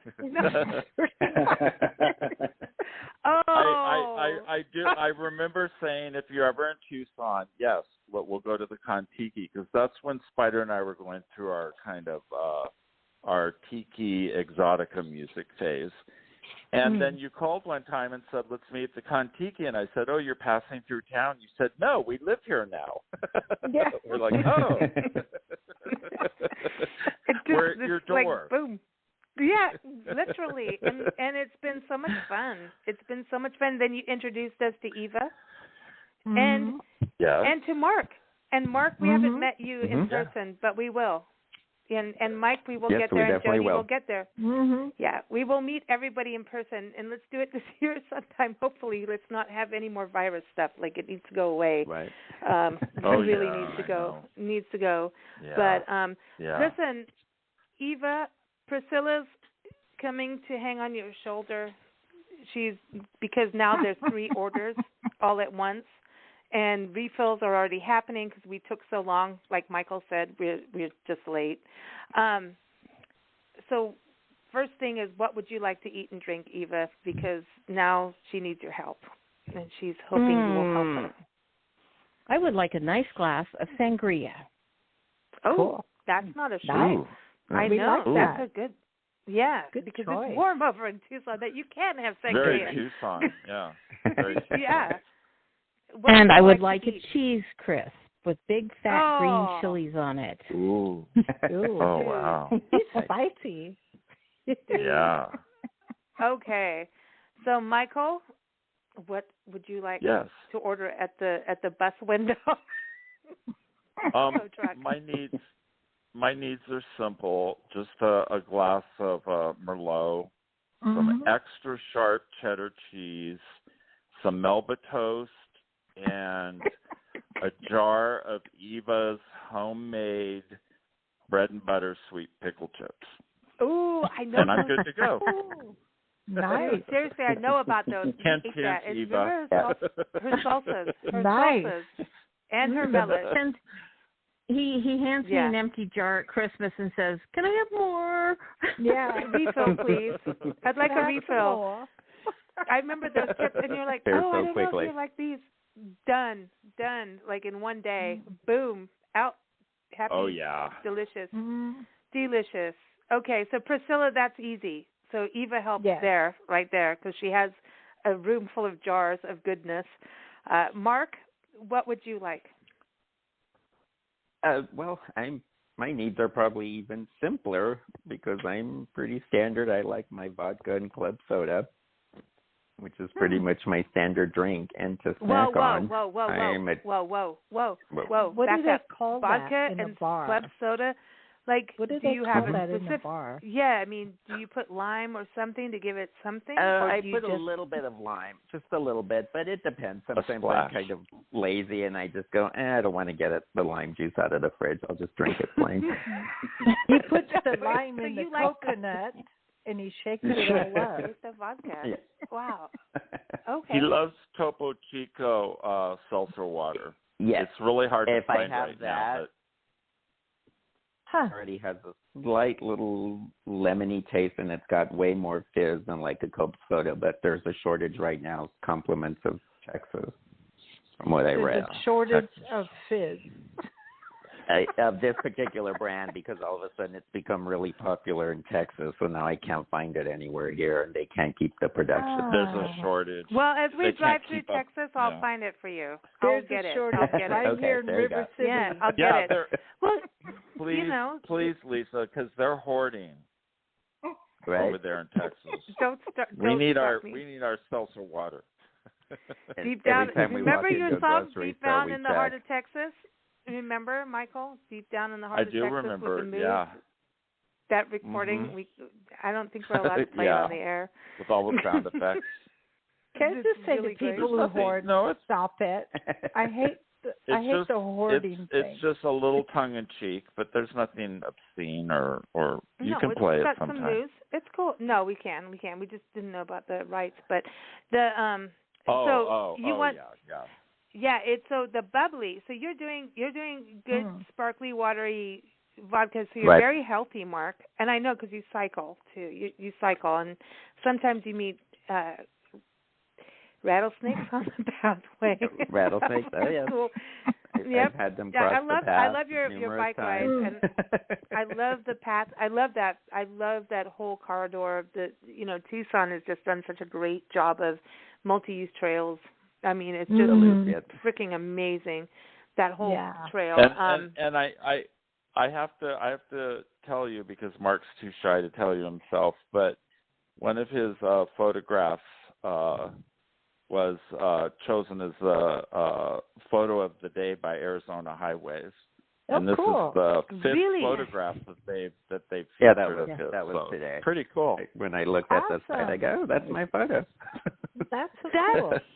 I remember saying, if you're ever in Tucson, yes, we'll go to the Kon-Tiki, because that's when Spider and I were going through our kind of our Tiki Exotica music phase. And then you called one time and said, let's meet at the Kon-Tiki. And I said, oh, you're passing through town. You said, no, we live here now. Yeah. We're like, oh. We're at your door. Like, boom. Yeah, literally. And it's been so much fun. It's been so much fun. Then you introduced us to Eva and to Mark. And Mark, we haven't met you in person, but we will. And Mike, we will get there, and Jodi will get there. Yeah, we will meet everybody in person, and let's do it this year sometime. Hopefully, let's not have any more virus stuff. Like, it needs to go away. Right. It really needs to go. Needs to go. Yeah. But listen, Eva, Priscilla's coming to hang on your shoulder. Because now there's 3 orders all at once. And refills are already happening because we took so long. Like Michael said, we're just late. So first thing is, what would you like to eat and drink, Eva? Because now she needs your help, and she's hoping you will help her. I would like a nice glass of sangria. Oh, cool. That's not a shame. Nice. I We know. like That's that. a good. Yeah, Good because choice. it's warm over in Tucson that you can't have sangria. Very Tucson, yeah. Very Tucson. Yeah. What And would I you would like like to a eat? cheese crisp with big fat green chilies on it. Ooh. Ooh. Oh, wow. He's spicy. Yeah. Okay. So, Michael, what would you like Yes. to order at the bus window? Truck. My needs are simple. Just a glass of Merlot, some extra sharp cheddar cheese, some Melba toast, and a jar of Eva's homemade bread and butter sweet pickle chips. Ooh, I know. And I'm good to go. Nice. Seriously, I know about those. Can't Eat that. choose, And Eva. remember her salsas, Nice. and her melons. And he hands me an empty jar at Christmas and says, "Can I have more?" Yeah. Refill, please. I'd like a That's refill. cool. I remember those chips, and you're like, They're oh, so I don't know quickly. if you like these. Done, like in one day. Boom, out, happy. Oh, yeah. Delicious. Mm-hmm. Delicious. Okay, so Priscilla, that's easy. So Eva helps Yes. there, right there, because she has a room full of jars of goodness. Mark, what would you like? Well, my needs are probably even simpler because I'm pretty standard. I like my vodka and club soda, which is pretty much my standard drink. And to snack on, Whoa. What Back do they up. call Vodka that in and a bar? club soda. Like, What do do they you call have that a in a specific? bar? Yeah, I mean, do you put lime or something to give it something? Or I do you put just... a little bit of lime, just a little bit, but it depends. Sometimes I'm splash. kind of lazy and I just go, I don't want to get the lime juice out of the fridge. I'll just drink it plain. He puts the lime So in the you like coconut and he shakes it all up. With the vodka. Yeah. Wow. Okay. He loves Topo Chico seltzer water. Yes. It's really hard to If I find have right now. that, Huh. already has a slight little lemony taste, and it's got way more fizz than like a Coke soda. But there's a shortage right now, compliments of Texas, from what I read. There's a shortage of fizz. Of this particular brand, because all of a sudden it's become really popular in Texas, so now I can't find it anywhere here, and they can't keep the production. There's a shortage. Well, as we They drive can't through keep up. Texas, I'll Yeah. find it for you. There's I'll get a it. shortage I'll get right it. Okay, here in there you River go. City. Yeah, I'll get Yeah, it. they're- Well, please, you know. please, Lisa, because they're hoarding Right? over there in Texas. Don't start. we don't need start our me. seltzer water. And Deep every down. time we Remember walk your into a song, grocery Deep store, Down we in the check. Heart of Texas? Remember, Michael? Deep Down in the Heart I of do Texas remember. with the mood? Yeah, That recording, I don't think we're allowed to play Yeah. it on the air. with all the sound effects. Can I It's just say really to great. people who hoard, No, it's stop it. I hate the hoarding thing. It's just a little tongue in cheek, but there's nothing obscene or you can play it sometime. Some news. It's cool. No, we can. We just didn't know about the rights, but the Yeah, it's so the bubbly. So you're doing good sparkly watery vodka, so you're very healthy, Mark. And I know because you cycle too. You cycle, and sometimes you meet rattlesnakes on the pathway. Rattlesnakes, oh yeah. Cool. I've had them cross the path. I love your bike times. rides, and I love the path. I love that whole corridor. Tucson has just done such a great job of multi-use trails. I mean, it's just freaking amazing, that whole trail. And I have to tell you, because Mark's too shy to tell you himself, but one of his photographs was chosen as the photo of the day by Arizona Highways. And this is the fifth photograph that they've featured that was today. Pretty cool. When I looked at the site, I go, oh, that's my photo. That's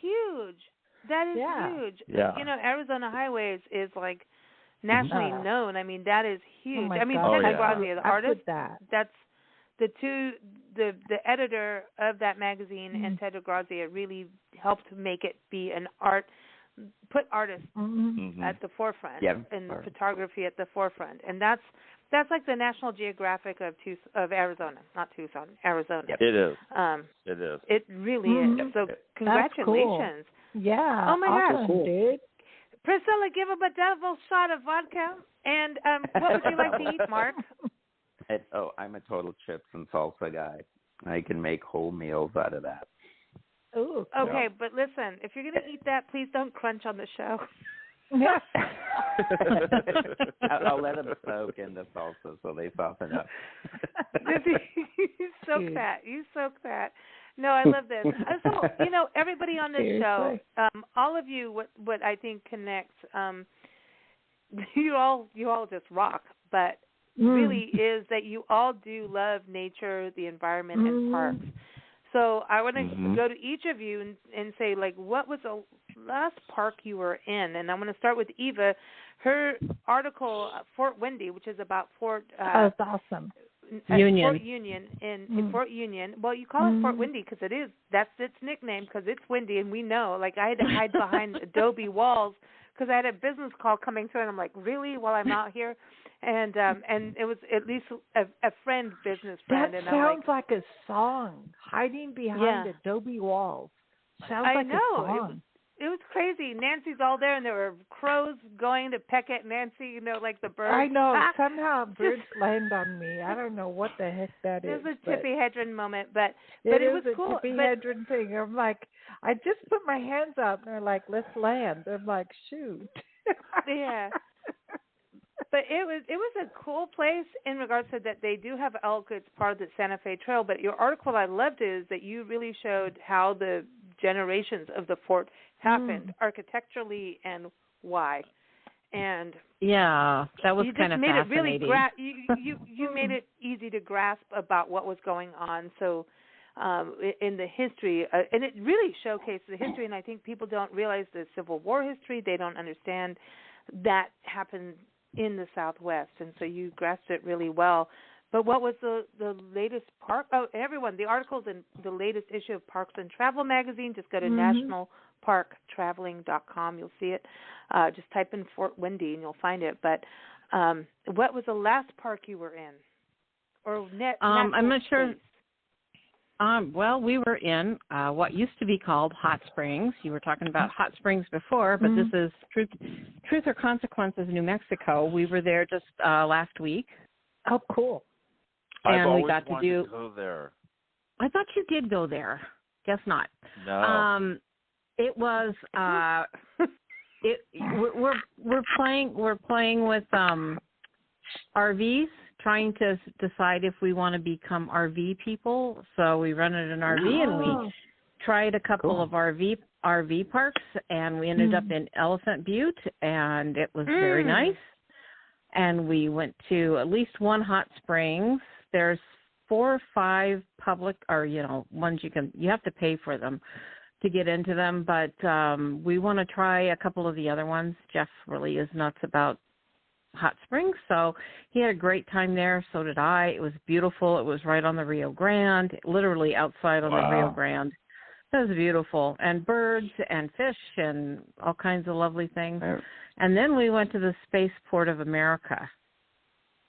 huge. That is huge. Yeah. Arizona Highways is like nationally known. I mean, that is huge. Oh I mean, Ted Grosnier, the artist, that's the editor of that magazine and Ted Grosnier really helped make it be an art, put artists at the forefront and photography at the forefront. And that's like the National Geographic of Arizona, not Tucson, Arizona. Yep. It is. It is. It really is. So congratulations. Cool. Yeah. Oh my gosh. Cool. Dude. Priscilla, give him a double shot of vodka. And what would you like to eat, Mark? I'm a total chips and salsa guy. I can make whole meals out of that. Ooh. Okay, but listen, if you're going to eat that, please don't crunch on the show. Yeah. I'll let them soak in the salsa so they soften up. You soak that. No, I love this. So, everybody on this show, all of you, what I think connects, you all just rock, but really is that you all do love nature, the environment, and parks. So I want to go to each of you and say, like, what was the last park you were in? And I'm going to start with Eva. Her article, Fort Windy, which is about Fort... that's awesome. Union. Fort Union in Fort Union. Well, you call it Fort Windy because that's its nickname because it's windy, and we know. Like, I had to hide behind adobe walls because I had a business call coming through, and I'm like, really? While I'm out here? And it was at least a business friend. That and sounds like a song, hiding behind adobe walls. Sounds like a song. It was crazy. Nancy's all there, and there were crows going to peck at Nancy, like the birds. I know. Somehow birds land on me. I don't know what the heck that is. It was a Tippi Hedren moment, but it was cool. Tippi Hedren thing. I'm like, I just put my hands up, and they're like, let's land. I'm like, shoot. Yeah. But it was a cool place in regards to that they do have elk. It's part of the Santa Fe Trail. But your article I loved is that you really showed how the generations of the fort happened architecturally and why. And that was kind of made fascinating. It really you made it easy to grasp about what was going on. So in the history, and it really showcased the history. And I think people don't realize the Civil War history. They don't understand that happened in the Southwest, and so you grasped it really well. But what was the latest park? Oh, everyone, the article's in the latest issue of Parks and Travel magazine. Just go to nationalparktraveling.com. You'll see it. Just type in Fort Windy and you'll find it. But what was the last park you were in? Or I'm not sure. Well, we were in what used to be called Hot Springs. You were talking about Hot Springs before, but this is Truth or Consequences, New Mexico. We were there just last week. Oh, cool. And we got to go there. I thought you did go there. Guess not. No. It was. We're playing with RVs, trying to decide if we want to become RV people. So we rented an RV and we tried a couple of RV parks, and we ended up in Elephant Butte, and it was very nice. And we went to at least one hot springs. There's 4 or 5 public, or ones you have to pay for them to get into them, but we want to try a couple of the other ones. Jeff really is nuts about hot springs, so he had a great time there. So did I. It was beautiful. It was right on the Rio Grande, literally outside on the Rio Grande. It was beautiful, and birds and fish and all kinds of lovely things. And then we went to the Spaceport of America,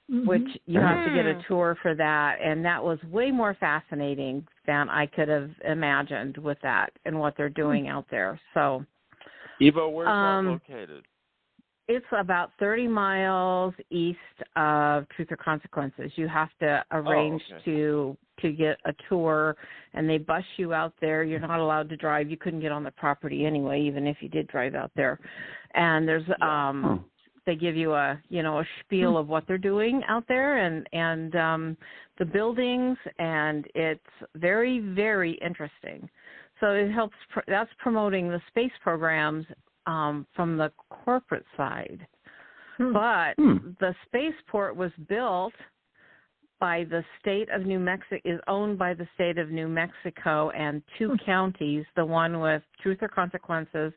which you have to get a tour for that, and that was way more fascinating than I could have imagined with that and what they're doing out there. So, Eva, where's that located? It's about 30 miles east of Truth or Consequences. You have to arrange to get a tour, and they bus you out there. You're not allowed to drive. You couldn't get on the property anyway, even if you did drive out there. And there's they give you a spiel of what they're doing out there and the buildings, and it's very, very interesting. So it helps. That's promoting the space programs from the corporate side. But the spaceport was built by the state of New Mexico, is owned by the state of New Mexico and two counties, the one with Truth or Consequences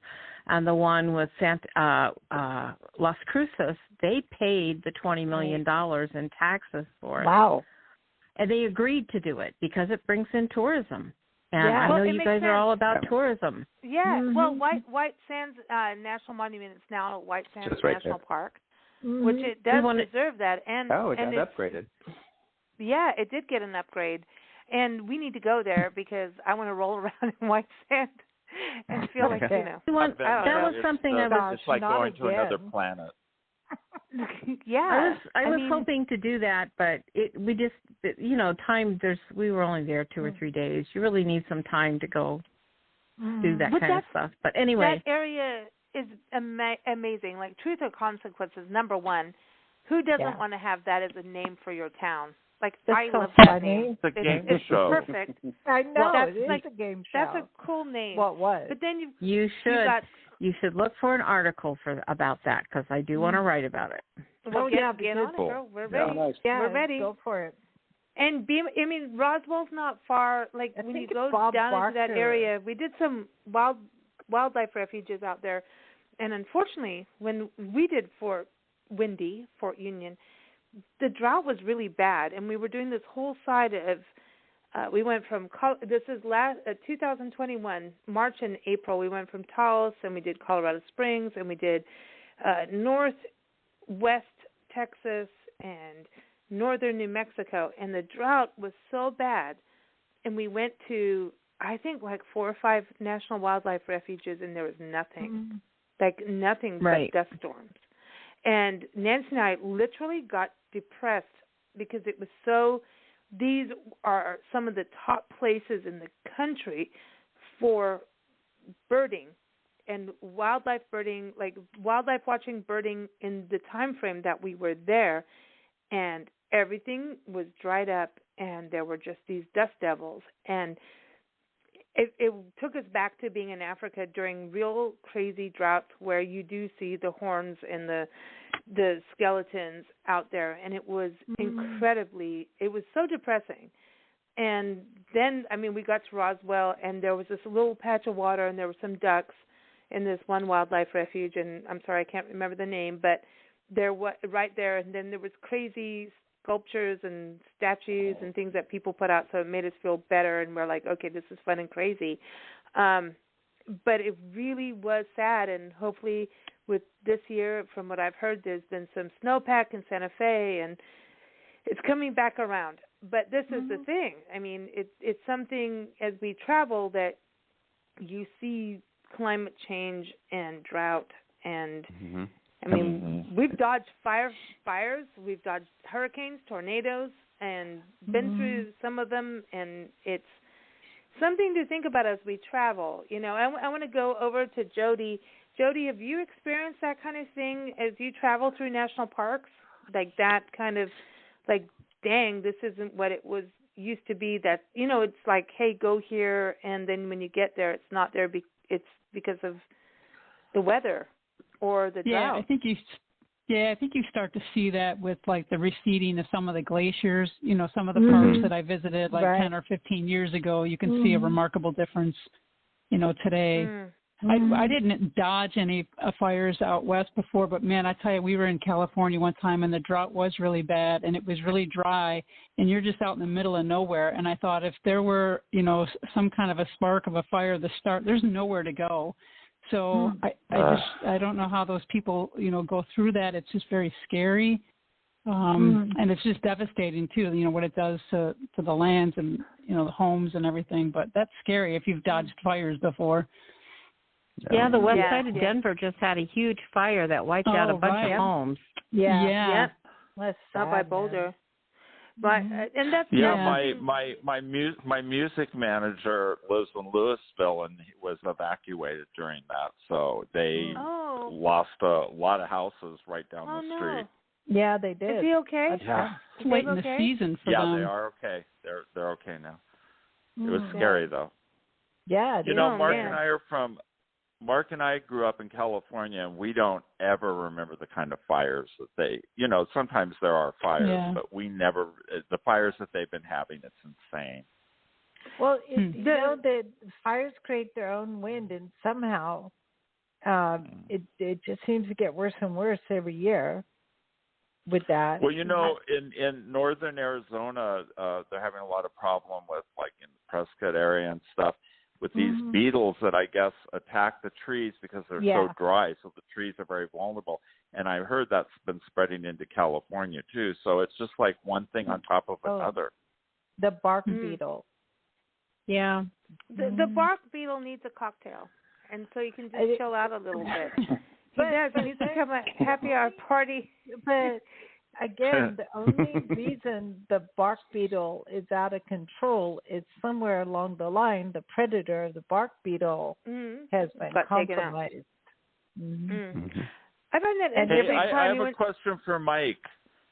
and the one with Las Cruces. They paid the $20 million in taxes for it. Wow. And they agreed to do it because it brings in tourism. And I know you guys are all about tourism. Yeah. Well, White Sands National Monument is now White Sands National Park, which it does deserve that. And it got upgraded. Yeah, it did get an upgrade, and we need to go there because I want to roll around in White Sand and feel like that was something I was. It's like going to another planet. Yeah, I was hoping to do that, but time. We were only there 2 or 3 days. You really need some time to go do that kind of stuff. But anyway, that area is amazing. Like Truth or Consequences, number one. Who doesn't want to have that as a name for your town? Like I love that name. It's a game show. It's perfect. I know it is like, a game show. That's a cool name. Well, it was. But then you should look for an article about that because I do want to write about it. Well, get on it, girl. We're ready. Nice. Yeah, we're ready. Go for it. And Roswell's not far. Like when you go down into that area, we did some wildlife refuges out there, and unfortunately, when we did Fort Union, the drought was really bad, and we were doing this whole side of. We went from 2021 March and April. We went from Taos, and we did Colorado Springs, and we did northwest Texas and northern New Mexico, and the drought was so bad. And we went to I think like 4 or 5 national wildlife refuges, and there was nothing, but dust storms. And Nancy and I literally got depressed because it was so. These are some of the top places in the country for birding and wildlife birding, like wildlife watching, birding in the time frame that we were there, and everything was dried up, and there were just these dust devils, and it took us back to being in Africa during real crazy droughts where you do see the horns and the skeletons out there, and it was it was so depressing. And then, we got to Roswell, and there was this little patch of water, and there were some ducks in this one wildlife refuge, and I'm sorry, I can't remember the name, but there was right there, and then there was crazy sculptures and statues and things that people put out, so it made us feel better, and we're like, okay, this is fun and crazy. But it really was sad, and hopefully with this year, from what I've heard, there's been some snowpack in Santa Fe, and it's coming back around. But this is the thing. It's something as we travel that you see climate change and drought, and we've dodged fires, we've dodged hurricanes, tornadoes, and been through some of them, and it's something to think about as we travel. I want to go over to Jodi. Jodi, have you experienced that kind of thing as you travel through national parks? Like that kind of, like, dang, this isn't what it was used to be. That, it's like, hey, go here, and then when you get there, it's not there. It's because of the weather or the drought. I think you start to see that with like the receding of some of the glaciers. Some of the parks that I visited like 10 or 15 years ago, you can see a remarkable difference today. I didn't dodge any fires out west before, but man, I tell you, we were in California one time and the drought was really bad and it was really dry and you're just out in the middle of nowhere. And I thought if there were, some kind of a spark of a fire to start, there's nowhere to go. So I don't know how those people, go through that. It's just very scary. And it's just devastating too, what it does to the lands and, the homes and everything. But that's scary if you've dodged fires before. Yeah, the west side of Denver just had a huge fire that wiped out a bunch of homes. Yeah. Out by Boulder. But and that's my music manager lives in Louisville and he was evacuated during that, so they lost a lot of houses right down the street. No. Yeah, they did. Is he okay? It's late in the season for them. Yeah, they are okay. They're okay now. It was scary though. Yeah, Mark and I grew up in California, and we don't ever remember the kind of fires that they, sometimes there are fires, but we never, the fires that they've been having, it's insane. Well, the fires create their own wind, and somehow it just seems to get worse and worse every year with that. Well, in northern Arizona, they're having a lot of problem with, like, in the Prescott area and stuff, with these beetles that I guess attack the trees because they're so dry, so the trees are very vulnerable. And I heard that's been spreading into California too. So it's just like one thing on top of another. The bark beetle. Yeah. The bark beetle needs a cocktail, and so you can just chill out a little bit. He does. He needs to come a happy hour party. But again, the only reason the bark beetle is out of control is somewhere along the line, the predator of the bark beetle has been compromised. I find that I have a question for Mike.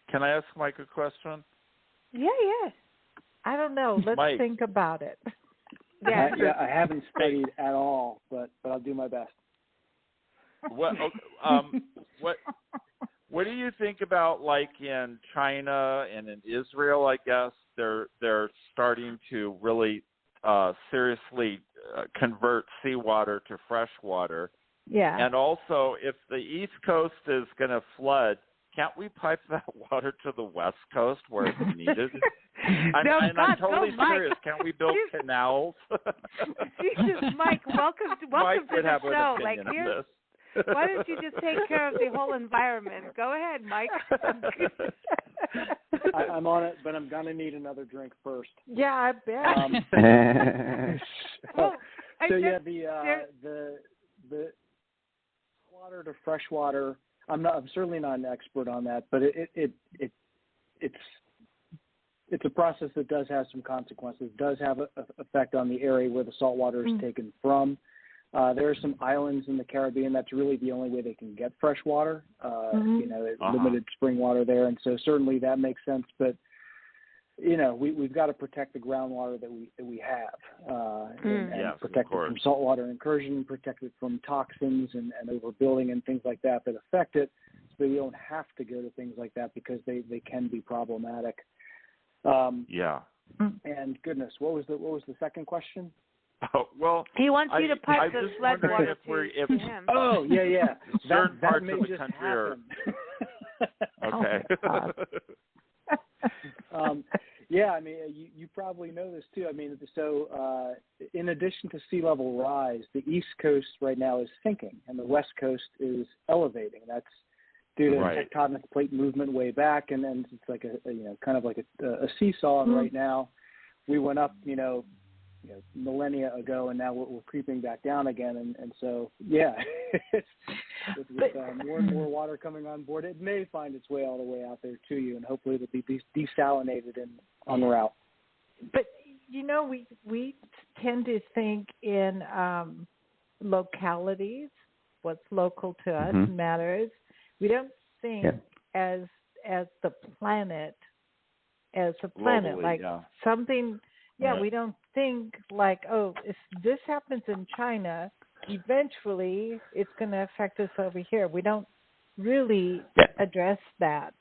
Can I ask Mike a question? Yeah. I don't know. Let's think about it. I haven't studied at all, but I'll do my best. What do you think about, like, in China and in Israel? I guess they're starting to really seriously convert seawater to fresh water. Yeah. And also, if the East Coast is going to flood, can't we pipe that water to the West Coast where it's needed? I'm totally serious. Can't we build canals? Jesus, Mike, welcome to the show. Like, here's. Why don't you just take care of the whole environment? Go ahead, Mike. I'm on it, but I'm going to need another drink first. Yeah, I bet. The water to fresh water, I'm certainly not an expert on that, but it's a process that does have some consequences, does have an effect on the area where the salt water is taken from. There are some islands in the Caribbean that's really the only way they can get fresh water. Limited spring water there, and so certainly that makes sense. But we've got to protect the groundwater that we have, and protect it from saltwater incursion, protect it from toxins and overbuilding and things like that affect it. So you don't have to go to things like that because they can be problematic. And goodness, what was the second question? Oh, well, he wants you to pipe the flood water to him. Oh, yeah. Certain that parts may of the just country happen. are okay. I mean, you probably know this too. I mean, so in addition to sea level rise, the East Coast right now is sinking, and the West Coast is elevating. That's due to tectonic plate movement way back, and then it's like kind of like a seesaw. And right now, we went up, millennia ago, and now we're creeping back down again, and so with more and more water coming on board, it may find its way all the way out there to you, and hopefully it'll be desalinated en route. But we tend to think in localities. What's local to us matters. We don't think as the planet, globally, like something. Yeah, we don't think like, if this happens in China, eventually it's going to affect us over here. We don't really address that.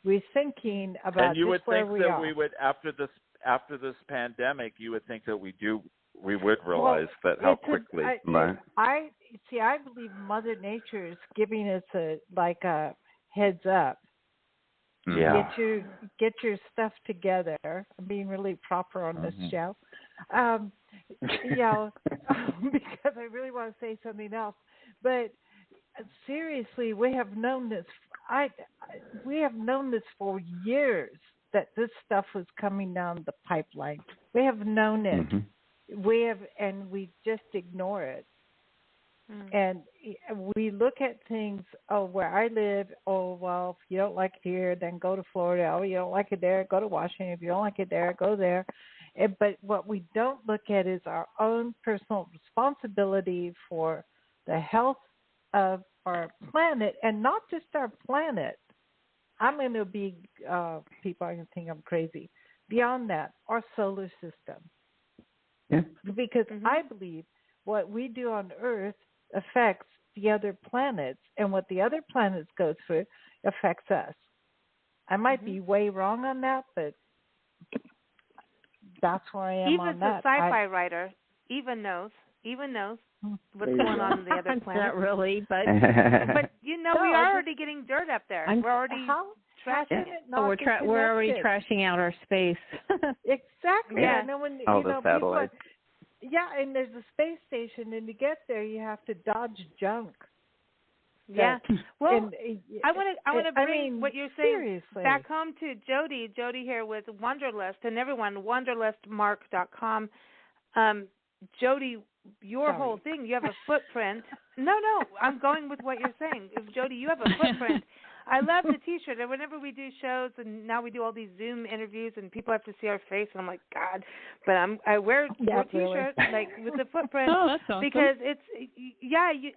We're thinking about and you just would where think we that are. we would, after this pandemic, you would think that we do we would realize that how quickly. I believe Mother Nature is giving us a heads up. Yeah. Get your stuff together. I'm being really proper on this show. Because I really want to say something else. But seriously, we have known this. We have known this for years that this stuff was coming down the pipeline. We have known it. And we just ignore it. And we look at things, where I live, well, if you don't like it here, then go to Florida. Oh, you don't like it there, go to Washington. If you don't like it there, go there. But what we don't look at is our own personal responsibility for the health of our planet, and not just our planet. I'm going to be, people are going to think I'm crazy. Beyond that, our solar system. Yeah. Because I believe what we do on Earth affects the other planets, and what the other planets go through affects us. I might be way wrong on that, but that's where I am Even on that. Even the sci-fi writer knows what's going on in the other planets. Not really, but we're already getting dirt up there. We're already trashing it. We're already trashing out our space. Exactly. Yeah. I know when the satellites. And there's a space station, and to get there, you have to dodge junk. Yeah. Well, I want to bring what you're saying back home to Jodi. Jodi here with Wanderlust, and everyone, wanderlustmark.com. Jodi, whole thing, you have a footprint. No, I'm going with what you're saying. Jodi, you have a footprint. I love the T-shirt. And whenever we do shows, and now we do all these Zoom interviews, and people have to see our face, and I'm like, God. But I wear your T-shirt with the footprint. Oh, that's awesome. Because it's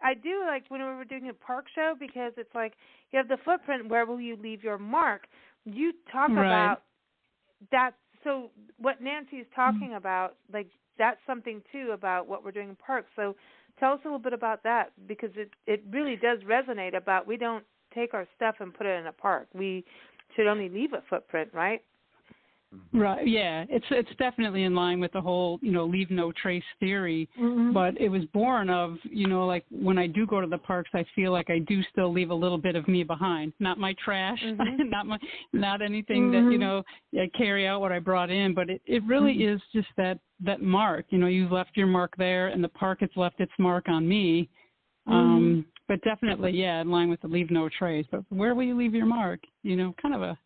I do like whenever we're doing a park show, because it's like you have the footprint. Where will you leave your mark? You talk about that. So what Nancy is talking about, that's something too about what we're doing in parks. So tell us a little bit about that, because it really does resonate about we don't take our stuff and put it in a park. We should only leave a footprint, right? Right. Yeah, it's definitely in line with the whole leave no trace theory. But it was born of when I do go to the parks, I feel like I do still leave a little bit of me behind. Not my trash, not anything that I carry out what I brought in, but it really is just that mark. You've left your mark there, and the park has left its mark on me. But definitely, in line with the leave no trace. But where will you leave your mark? Kind of a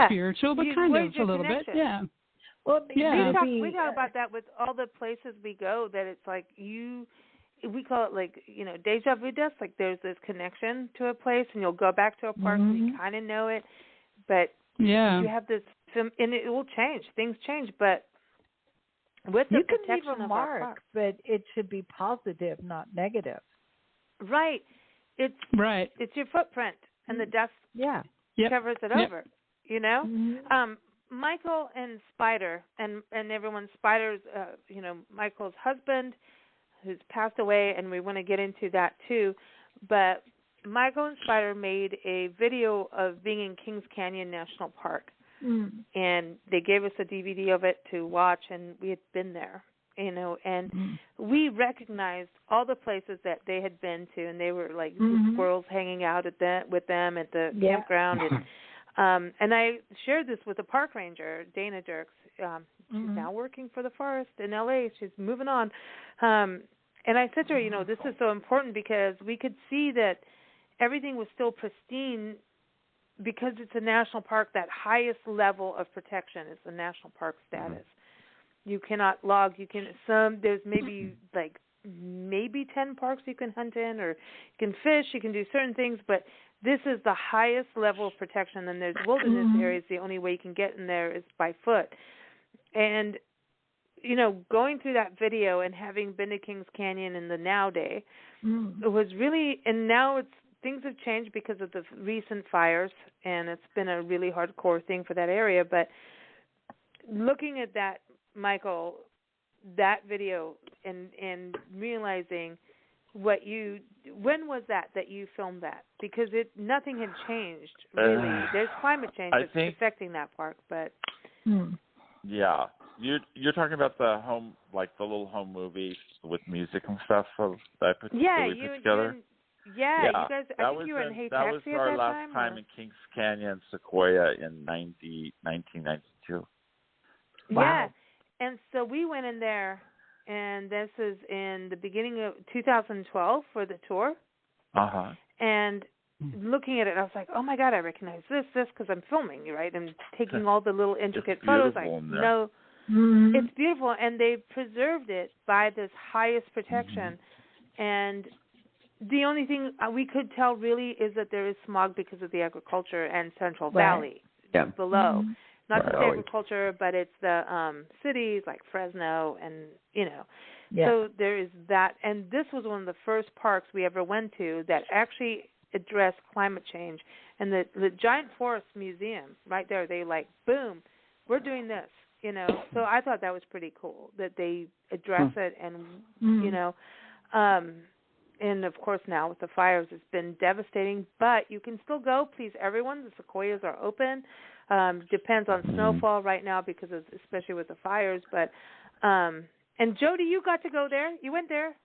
spiritual, but kind of a little bit. Yeah. Well, we talk about that with all the places we go, that it's like we call it deja vu dust. Like there's this connection to a place, and you'll go back to a park and you kind of know it, but you have this, and it will change. Things change, but with the protection you can leave a mark, but it should be positive, not negative. Right. It's your footprint, and the dust covers it over. Michael and Spider, and everyone. Spider's, Michael's husband, who's passed away, and we want to get into that too. But Michael and Spider made a video of being in Kings Canyon National Park, and they gave us a DVD of it to watch, and we had been there. And we recognized all the places that they had been to, and they were like the squirrels hanging out with them at the campground. And I shared this with a park ranger, Dana Dirks. She's now working for the forest in L.A. She's moving on. And I said to her, this is so important, because we could see that everything was still pristine, because it's a national park. That highest level of protection is the national park status. You cannot log. There's maybe 10 parks you can hunt in, or you can fish. You can do certain things, but this is the highest level of protection. And there's wilderness areas. The only way you can get in there is by foot. And going through that video and having been to Kings Canyon in the now day, it was really. And now things have changed because of the recent fires, and it's been a really hardcore thing for that area. But looking at that, Michael, that video, and realizing when was that you filmed that? Because nothing had changed really. There's climate change that's affecting that park, but You're talking about the home, like the little home movies with music and stuff that I put together. You guys. I think you were in Hey That was Taxi at our that last time in Kings Canyon, Sequoia in 1992. Wow. Yeah, and so we went in there, and this is in the beginning of 2012 for the tour. And looking at it, I was like, oh my God, I recognize this, because I'm filming, right? I'm taking all the little intricate photos. No, it's beautiful, and they preserved it by this highest protection. And the only thing we could tell really is that there is smog because of the agriculture and Central Valley below. Not just agriculture, but it's the cities like Fresno and, So there is that. And this was one of the first parks we ever went to that actually addressed climate change. And the Giant Forest Museum right there, they boom, we're doing this, So I thought that was pretty cool that they address it and, and, of course, now with the fires, it's been devastating. But you can still go. Please, everyone. The sequoias are open. Depends on snowfall right now because of, especially with the fires. But and, Jodi, you got to go there. You went there.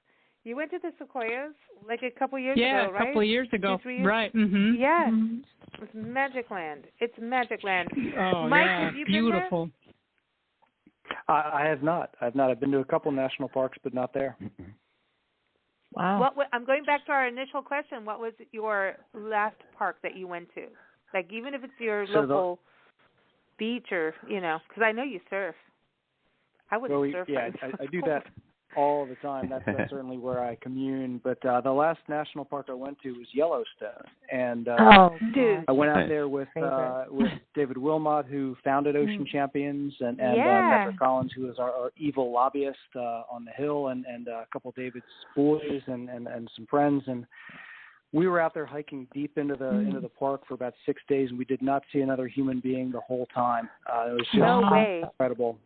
You went to the sequoias a couple years ago, right? Yeah, a couple of years ago. 2-3 years? Right. Yes. It's Magic Land. It's Magic Land. Oh, Mike, yeah. have you Beautiful. been there? I have not. I've been to a couple national parks, but not there. Wow. I'm going back to our initial question. What was your last park that you went to? Even if it's your local beach or, because I know you surf. I wouldn't surf. Yeah, I do that all the time. That's certainly where I commune. But the last national park I went to was Yellowstone. And I went out there with David Wilmot, who founded Ocean Champions, and Patrick Collins, who is our evil lobbyist on the Hill, and a couple of David's boys and some friends. And we were out there hiking deep into the park for about 6 days, and we did not see another human being the whole time. It was just incredible,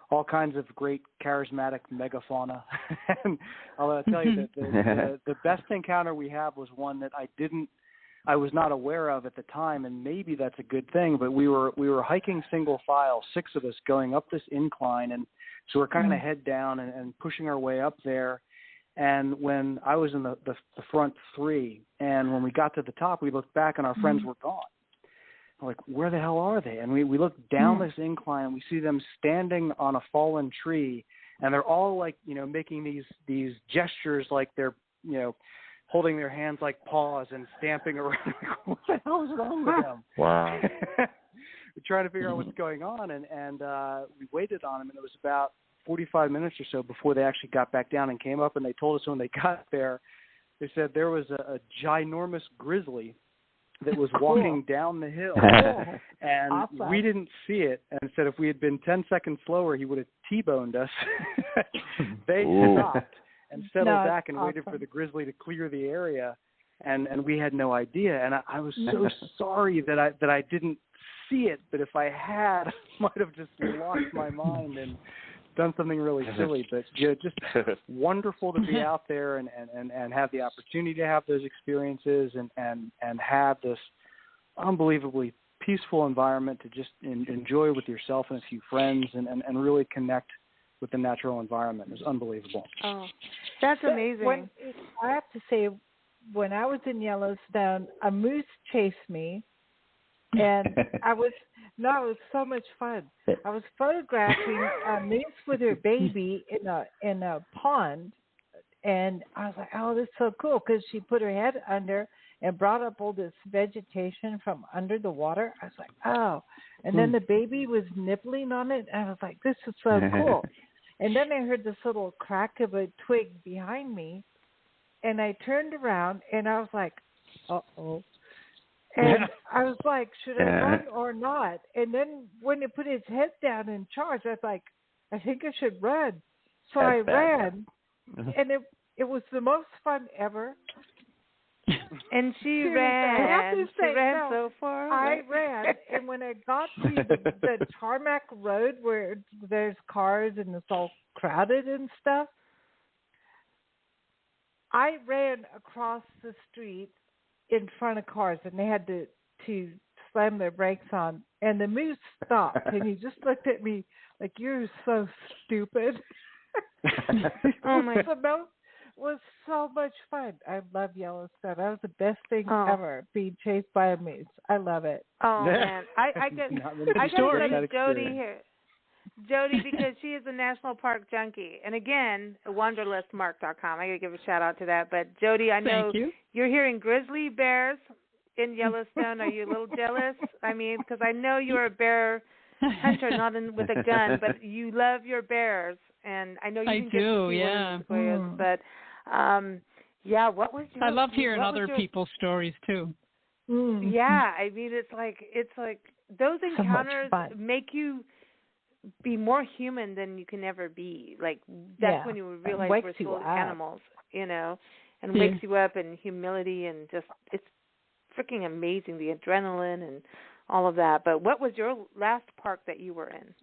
all kinds of great charismatic megafauna. And I'll tell you that the best encounter we had was one that I was not aware of at the time, and maybe that's a good thing, but we were hiking single file, 6 of us, going up this incline, and so we're kind of head down and pushing our way up there. And when I was in the front 3, and when we got to the top, we looked back and our friends were gone. I'm like, where the hell are they? And we looked down this incline and we see them standing on a fallen tree, and they're all making these gestures like they're, holding their hands like paws and stamping around. What the hell is wrong with them? Wow. We're trying to figure out what's going on, and we waited on them, and it was about 45 minutes or so before they actually got back down and came up, and they told us when they got there, they said there was a ginormous grizzly that was walking down the hill, and we didn't see it, and said if we had been 10 seconds slower, he would have T-boned us. They stopped and settled back and waited for the grizzly to clear the area, and we had no idea, and I was so sorry that I didn't see it, but if I had, I might have just lost my mind and done something really silly. But just wonderful to be out there and have the opportunity to have those experiences and have this unbelievably peaceful environment to just enjoy with yourself and a few friends and really connect with the natural environment. It was unbelievable. Oh, that's amazing. I have to say, when I was in Yellowstone, a moose chased me, and it was so much fun. I was photographing a moose with her baby in a pond, and I was like, oh, this is so cool, because she put her head under and brought up all this vegetation from under the water. I was like, oh. And then the baby was nibbling on it, and I was like, this is so cool. And then I heard this little crack of a twig behind me, and I turned around, and I was like, uh-oh. And I was like, should I run or not? And then when he put his head down and charged, I was like, I think I should run. So I ran, and it was the most fun ever. And she ran. She ran so far. I ran, and when I got to the tarmac road where there's cars and it's all crowded and stuff, I ran across the street in front of cars, and they had to slammed their brakes on, and the moose stopped, and he just looked at me like, "You're so stupid." Oh my! The moose was so much fun. I love Yellowstone. That was the best thing ever, being chased by a moose. I love it. Oh man, I got to go to Jodi here. Jodi, because she is a national park junkie. And again, wanderlustmark.com. I got to give a shout out to that. But Jodi, I know you're hearing grizzly bears in Yellowstone. Are you a little jealous? I mean, because I know you're a bear hunter, not with a gun, but you love your bears. And I know you can get to see one of the sequoias. But, what was your... I love hearing other people's stories, too. Yeah, I mean, it's like those encounters make you be more human than you can ever be. Like, that's when you realize we're still animals, and wakes you up, and humility, and just, it's freaking amazing, the adrenaline and all of that. But what was your last park that you were in?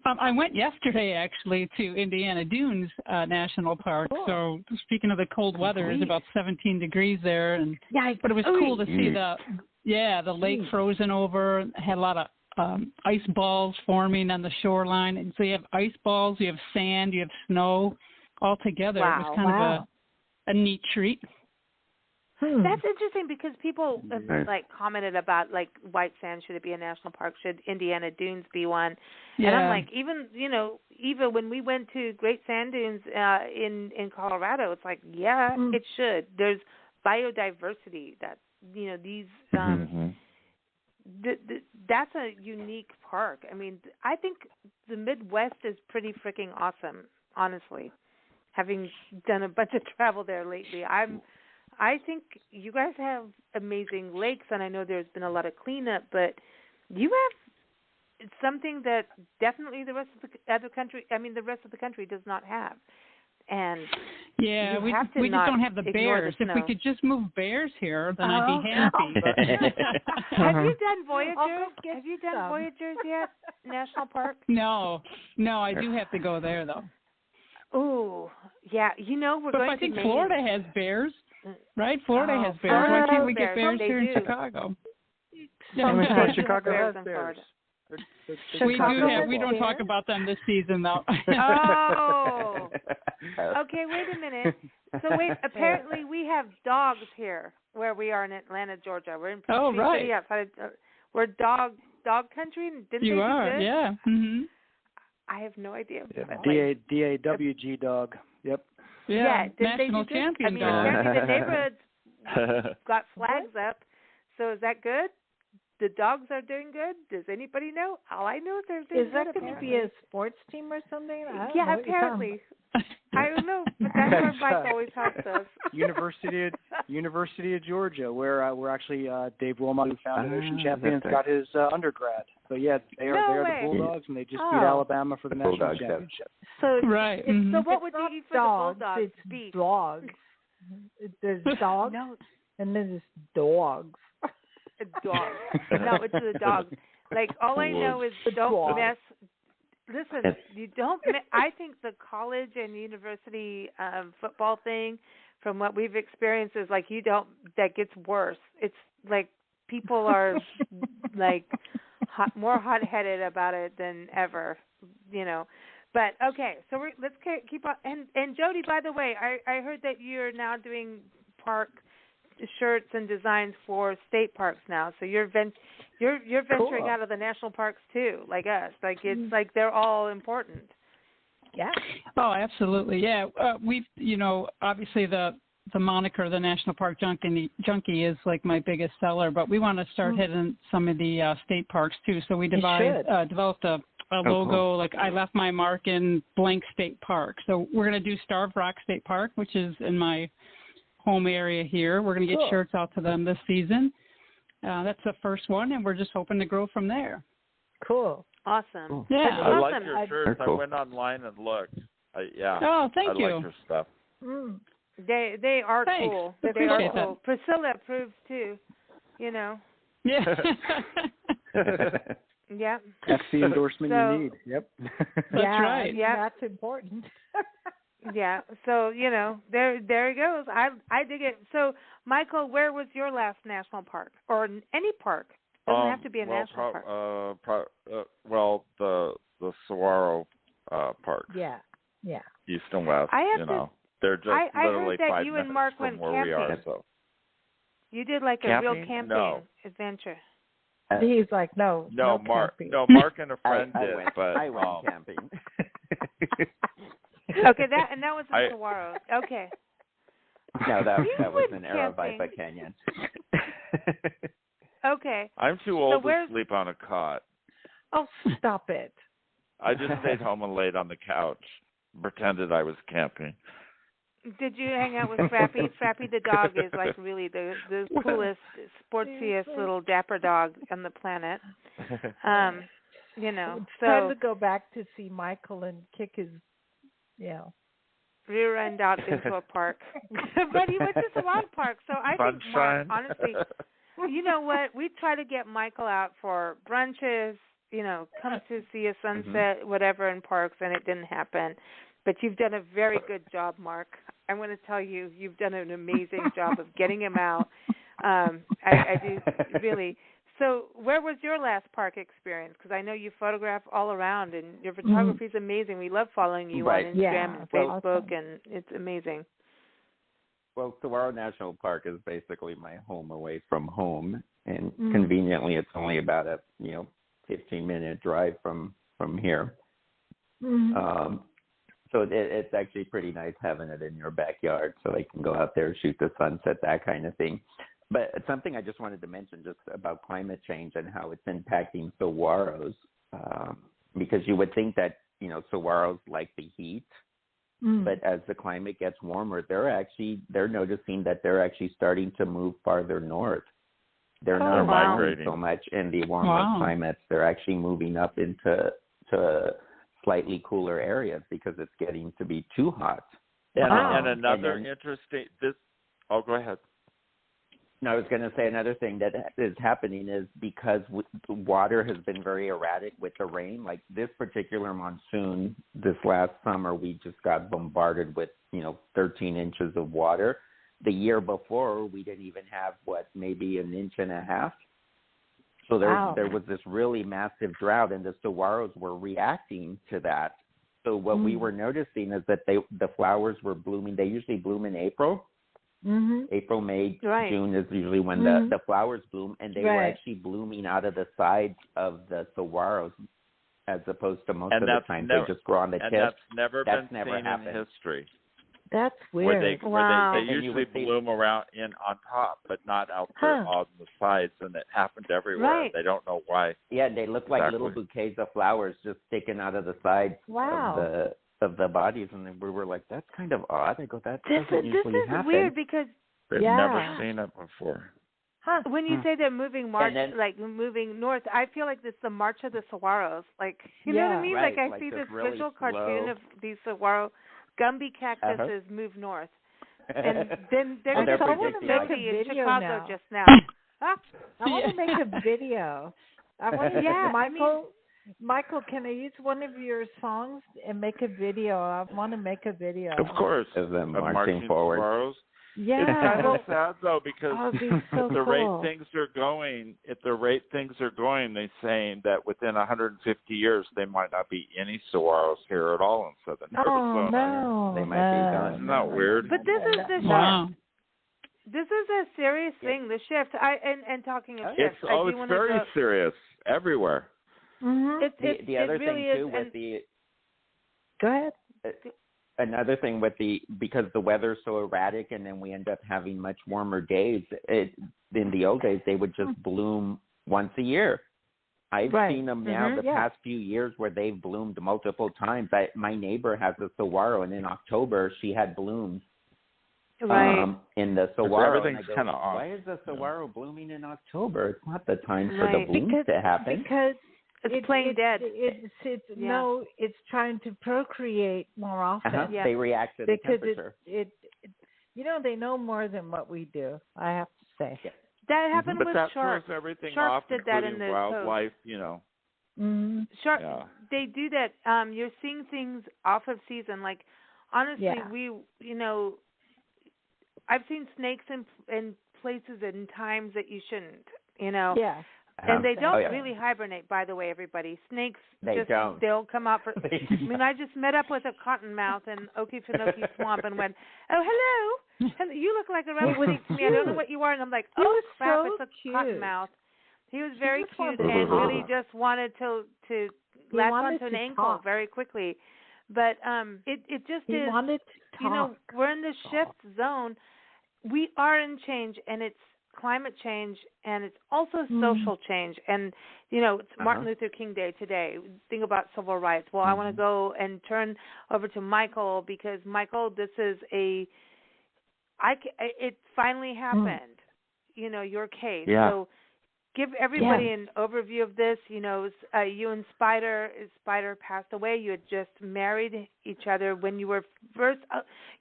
I went yesterday, actually, to Indiana Dunes National Park. So, speaking of the cold weather, it was about 17 degrees there, but it was cool to see the lake frozen over. It had a lot of ice balls forming on the shoreline. And so you have ice balls, you have sand, you have snow all together. It was kind of a neat treat. That's interesting because people have commented about white sand, should it be a national park? Should Indiana Dunes be one? Yeah. And I'm like, even Eva, when we went to Great Sand Dunes in Colorado, it's like, it should. There's biodiversity that these that's a unique park. I mean, I think the Midwest is pretty freaking awesome, honestly. Having done a bunch of travel there lately, I think you guys have amazing lakes, and I know there's been a lot of cleanup, but you have something that definitely the rest of the rest of the country does not have. And we just don't have the bears. If we could just move bears here, then I'd be happy. Have you done Voyagers? Have you done Voyagers yet? National Park? No, I do have to go there though. Oh, yeah. We're going to. I think Florida has bears, right? Florida has bears. Why can't we get bears here in Chicago? Chicago has bears. We don't talk about them this season, though. Oh. Okay, wait a minute. So apparently we have dogs here where we are in Atlanta, Georgia. We're in Peachtree City outside. We're dog country. Didn't you are, good? Yeah. Mm-hmm. I have no idea. Yeah, DAWG dog. Yep. Yeah, national champion dog. Apparently the neighborhood got flags up. So is that good? The dogs are doing good? Does anybody know? All I know is they're doing good. Is that going to be a sports team or something? Apparently. I don't know, but that's where Mike always helps us. University of Georgia, where we're actually Dave Wilmot, who founded Ocean Champions, got his undergrad. So they are the Bulldogs, and they just beat Alabama for the national championship. So So what would you eat for the Bulldogs? It's beef. Dogs. There's dogs, and then there's dogs. Dogs. No, it's the dogs. Like, all I know is don't mess. Listen, you don't. I think the college and university football thing, from what we've experienced, is like that gets worse. It's like people are like more hot-headed about it than ever, But okay, so let's keep on. And Jodi, by the way, I heard that you're now doing park shirts and designs for state parks now. So you're venturing out of the national parks too, like us. Like it's like they're all important. Yeah. Oh, absolutely. Yeah. We've obviously the moniker, the National Park Junkie, is like my biggest seller, but we want to start hitting some of the state parks too. So we developed a logo. Cool. Like I left my mark in blank state park. So we're going to do Starved Rock State Park, which is in my home area here. We're going to get shirts out to them this season. That's the first one, and we're just hoping to grow from there. Cool. Awesome. Cool. Yeah. I like your shirts. I went online and looked. Oh, thank you. I like your stuff. They are cool. They are cool. Priscilla approves too. Yeah. Yeah. That's the endorsement you need. Yep. That's right. Yeah, that's important. Yeah, so there it goes. I dig it. So Michael, where was your last national park, or any park? Doesn't have to be a national park. The Saguaro Park. Yeah. East and West. They're just literally 5 minutes from where we are. So. You did like a real camping adventure. He's like, no. Mark and a friend did, but I went camping. Okay, that was in Saguaro. Okay. No, that was in Writer-Eva Canyon. Okay. I'm too old to sleep on a cot. Oh, stop it. I just stayed home and laid on the couch, pretended I was camping. Did you hang out with Frappy? Frappy the dog is like really the coolest, sportsiest little dapper dog on the planet. It's time to go back to see Michael and kick his, rear end out into a park. But he went to some long park, so I think Mark, honestly, you know what? We try to get Michael out for brunches, come to see a sunset, whatever, in parks, and it didn't happen. But you've done a very good job, Mark. I'm going to tell you, you've done an amazing job of getting him out. I do, really. So where was your last park experience? Because I know you photograph all around, and your photography is amazing. We love following you on Instagram and Facebook, and it's amazing. Well, Saguaro National Park is basically my home away from home, and conveniently it's only about a 15-minute drive from here. So it's actually pretty nice having it in your backyard, so they can go out there, shoot the sunset, that kind of thing. But something I just wanted to mention just about climate change and how it's impacting saguaros, because you would think that saguaros like the heat, but as the climate gets warmer, they're noticing that they're actually starting to move farther north. They're not migrating so much in the warmer climates. They're actually moving up into slightly cooler areas because it's getting to be too hot. And another interesting. Go ahead. No, I was going to say another thing that is happening is because the water has been very erratic with the rain. Like this particular monsoon, this last summer, we just got bombarded with 13 inches of water. The year before, we didn't even have maybe an inch and a half. So there was this really massive drought, and the saguaros were reacting to that. So what we were noticing is that the flowers were blooming. They usually bloom in April. April, May, June is usually when the flowers bloom, and they were actually blooming out of the sides of the saguaros, as opposed to most of the time they just grow on the tips. And that's never happened in history. That's weird. Where they usually bloom around on top, but not out there on the sides, and it happened everywhere. Right. They don't know why. Yeah, they look like little bouquets of flowers just sticking out of the sides of the bodies, and then we were like, "That's kind of odd." I go, "That doesn't usually happen." This is weird because they've never seen it before. When you say they're moving moving north, I feel like this is the march of the saguaros. Like, you know what I mean? Right. Like I see this really visual cartoon of these saguaro Gumby cactuses move north, and then they're going to make a video in Chicago just now. I want to make a video. I want to, Michael, can I use one of your songs and make a video? I want to make a video. Of course, of them marching forward. Saguaros. Yeah, it's kind of sad though because at the rate things are going, they're saying that within 150 years there might not be any saguaros here at all in southern Arizona. No, they might be gone. Isn't that weird? But this is the shift. This is a serious thing. The shift. And talking of shifts, it's very serious everywhere. Mm-hmm. The other really thing too is, with the. Go ahead. Another thing with because the weather's so erratic and then we end up having much warmer days, in the old days they would just bloom once a year. I've seen them now the past few years where they've bloomed multiple times. My neighbor has a saguaro, and in October she had blooms in the saguaro. Everything's kind of off. Why is the saguaro blooming in October? It's not the time for the blooms to happen. Because it's playing dead. No, it's trying to procreate more often. They react to the temperature. They know more than what we do, I have to say. Yeah. That happened with sharks. But that throws everything sharks off, did that including in the wildlife, Sharks, they do that. You're seeing things off of season. Like, honestly, I've seen snakes in places and times that you shouldn't, you know. Yeah. And they don't really hibernate, by the way, everybody. Snakes they'll come out for I mean, I just met up with a cottonmouth in Okefenokee Swamp and went, "Oh, hello. You look like a rattlesnake to me. I don't know what you are." And I'm like, "Oh, crap, it's a cottonmouth." He was very cute and really just wanted to latch onto an ankle very quickly. But it just is, you know, we're in the shift zone. We are in change, and it's climate change, and it's also social change. And, you know, it's Martin Luther King Day today. Think about civil rights. Well, I want to go and turn over to Michael because, Michael, this is it finally happened, you know, your case. Yeah. So give everybody an overview of this. You know, you and Spider passed away. You had just married each other when you were first.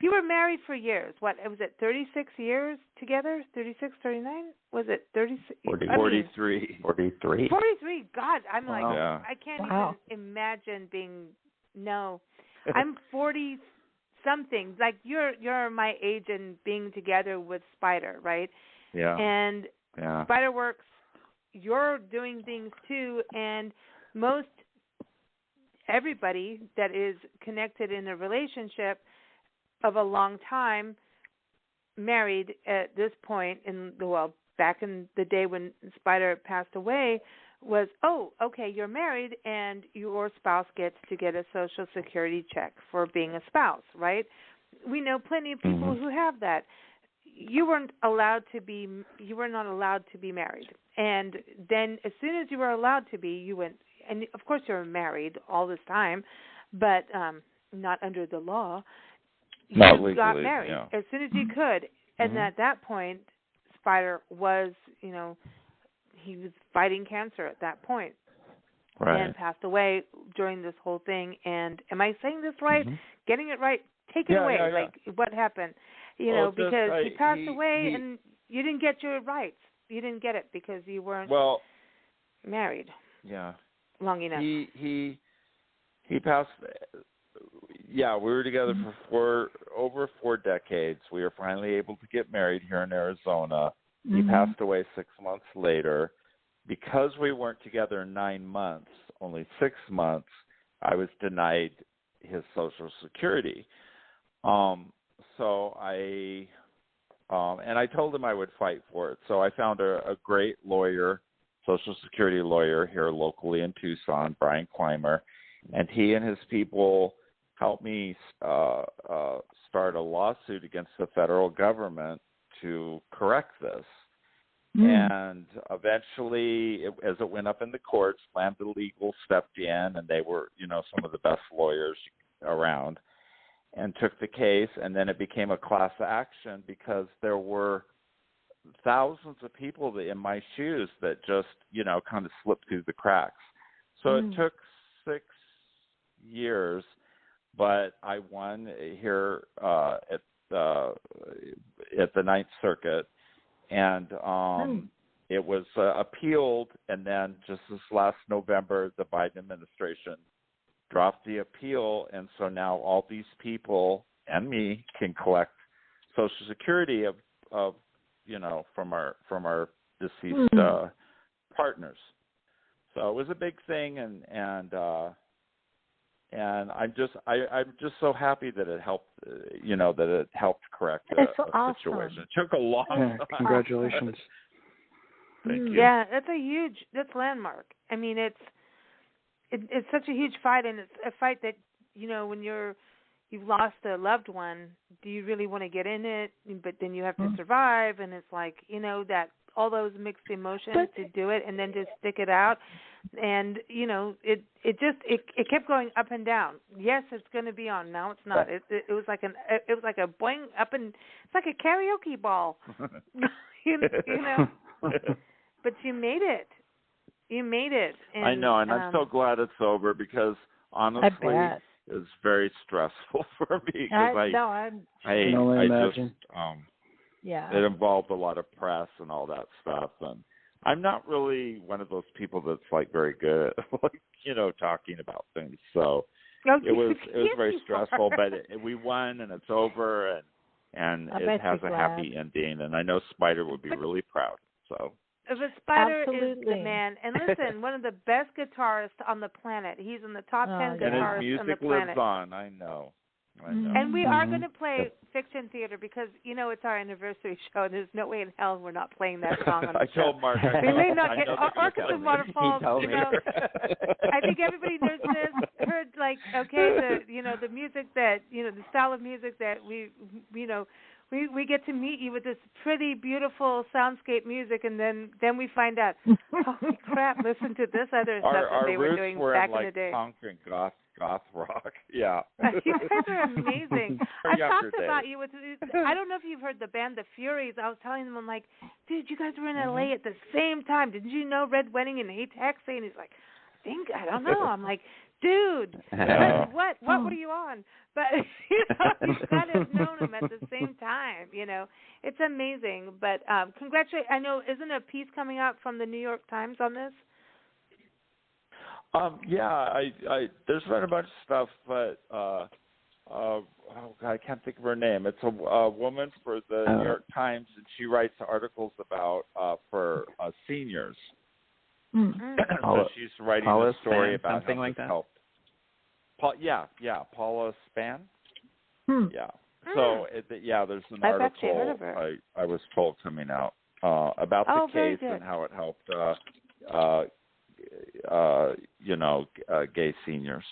You were married for years. What was it? 36 years together? 36, 39? Was it 36? 43. 43. 43. God, I'm like, I can't even imagine being. No, I'm 40 something. Like you're my age and being together with Spider, right? Yeah. And Spider works. You're doing things too, and most everybody that is connected in a relationship of a long time, married at this point back in the day when Spider passed away, was, oh, okay, you're married and your spouse gets to get a Social Security check for being a spouse, right? We know plenty of people who have that. You were not allowed to be married. And then as soon as you were allowed to be, you went, and of course you were married all this time, but not under the law. Not you legally, got married as soon as you could. And at that point, Spider was, you know, he was fighting cancer at that point. Right. And passed away during this whole thing. And am I saying this right? Getting it right? Take it away. Like, what happened? You know, because he passed away and you didn't get your rights. You didn't get it because you weren't married. Yeah. Long enough. He passed. Yeah, we were together for over 4 decades. We were finally able to get married here in Arizona. He passed away 6 months later. Because we weren't together 9 months, only 6 months, I was denied his Social Security. So I told him I would fight for it. So I found a great lawyer, Social Security lawyer here locally in Tucson, Brian Clymer, and he and his people helped me start a lawsuit against the federal government to correct this. And eventually, as it went up in the courts, Lambda Legal stepped in, and they were, you know, some of the best lawyers around, and took the case, and then it became a class action because there were thousands of people in my shoes that just, you know, kind of slipped through the cracks. So it took 6 years, but I won here at the Ninth Circuit, and it was appealed, and then just this last November, the Biden administration dropped the appeal, and so now all these people and me can collect Social Security of you know, from our deceased partners. So it was a big thing, and I'm just so happy that it helped, you know, that it helped correct the situation. It took a long time. Congratulations. Thank you. Yeah, that's landmark. I mean, it's such a huge fight, and it's a fight that, you know, when you've lost a loved one, do you really want to get in it? But then you have to survive, and it's like, you know, that all those mixed emotions to do it and then just stick it out. And, you know, it kept going up and down. Yes, it's going to be on. Now it's not. It was like a boing up, and it's like a karaoke ball. you know. But you made it. You made it. And, I know, and I'm so glad it's over because honestly, it's very stressful for me because it involved a lot of press and all that stuff, and I'm not really one of those people that's like very good at, like, you know, talking about things. So it was very stressful, but we won and it's over, and it has a happy ending. And I know Spider would be really proud. So. The Spider is the man. And listen, one of the best guitarists on the planet. He's in the top 10 guitarists and his music on the planet. lives on. I know. And we are going to play Fiction Theater because, it's our anniversary show, and there's no way in hell we're not playing that song on the show. I told Mark. We may not get Orchestra Waterfalls, I think everybody knows this, heard, the music that, the style of music that we get to meet you with this pretty, beautiful soundscape music, and then we find out, holy crap, listen to this other stuff that they were doing back in the day. Punk and goth rock, yeah. You guys are amazing. I've talked about you with, I don't know if you've heard the band The Furies. I was telling them, I'm like, dude, you guys were in LA at the same time. Didn't you know Red Wedding and Hey Taxi? And he's like, I don't know. I'm like, dude, what were you on? But, you've got to have known them at the same time, It's amazing. But congratulations. I know, isn't a piece coming out from the New York Times on this? There's been a bunch of stuff, but I can't think of her name. It's a woman for the New York Times, and she writes articles about for seniors. Mm-hmm. So she's writing a story about something how like that. Helped. Paula Spann. Yeah. So there's an article I was told coming out about the case and how it helped. Gay seniors.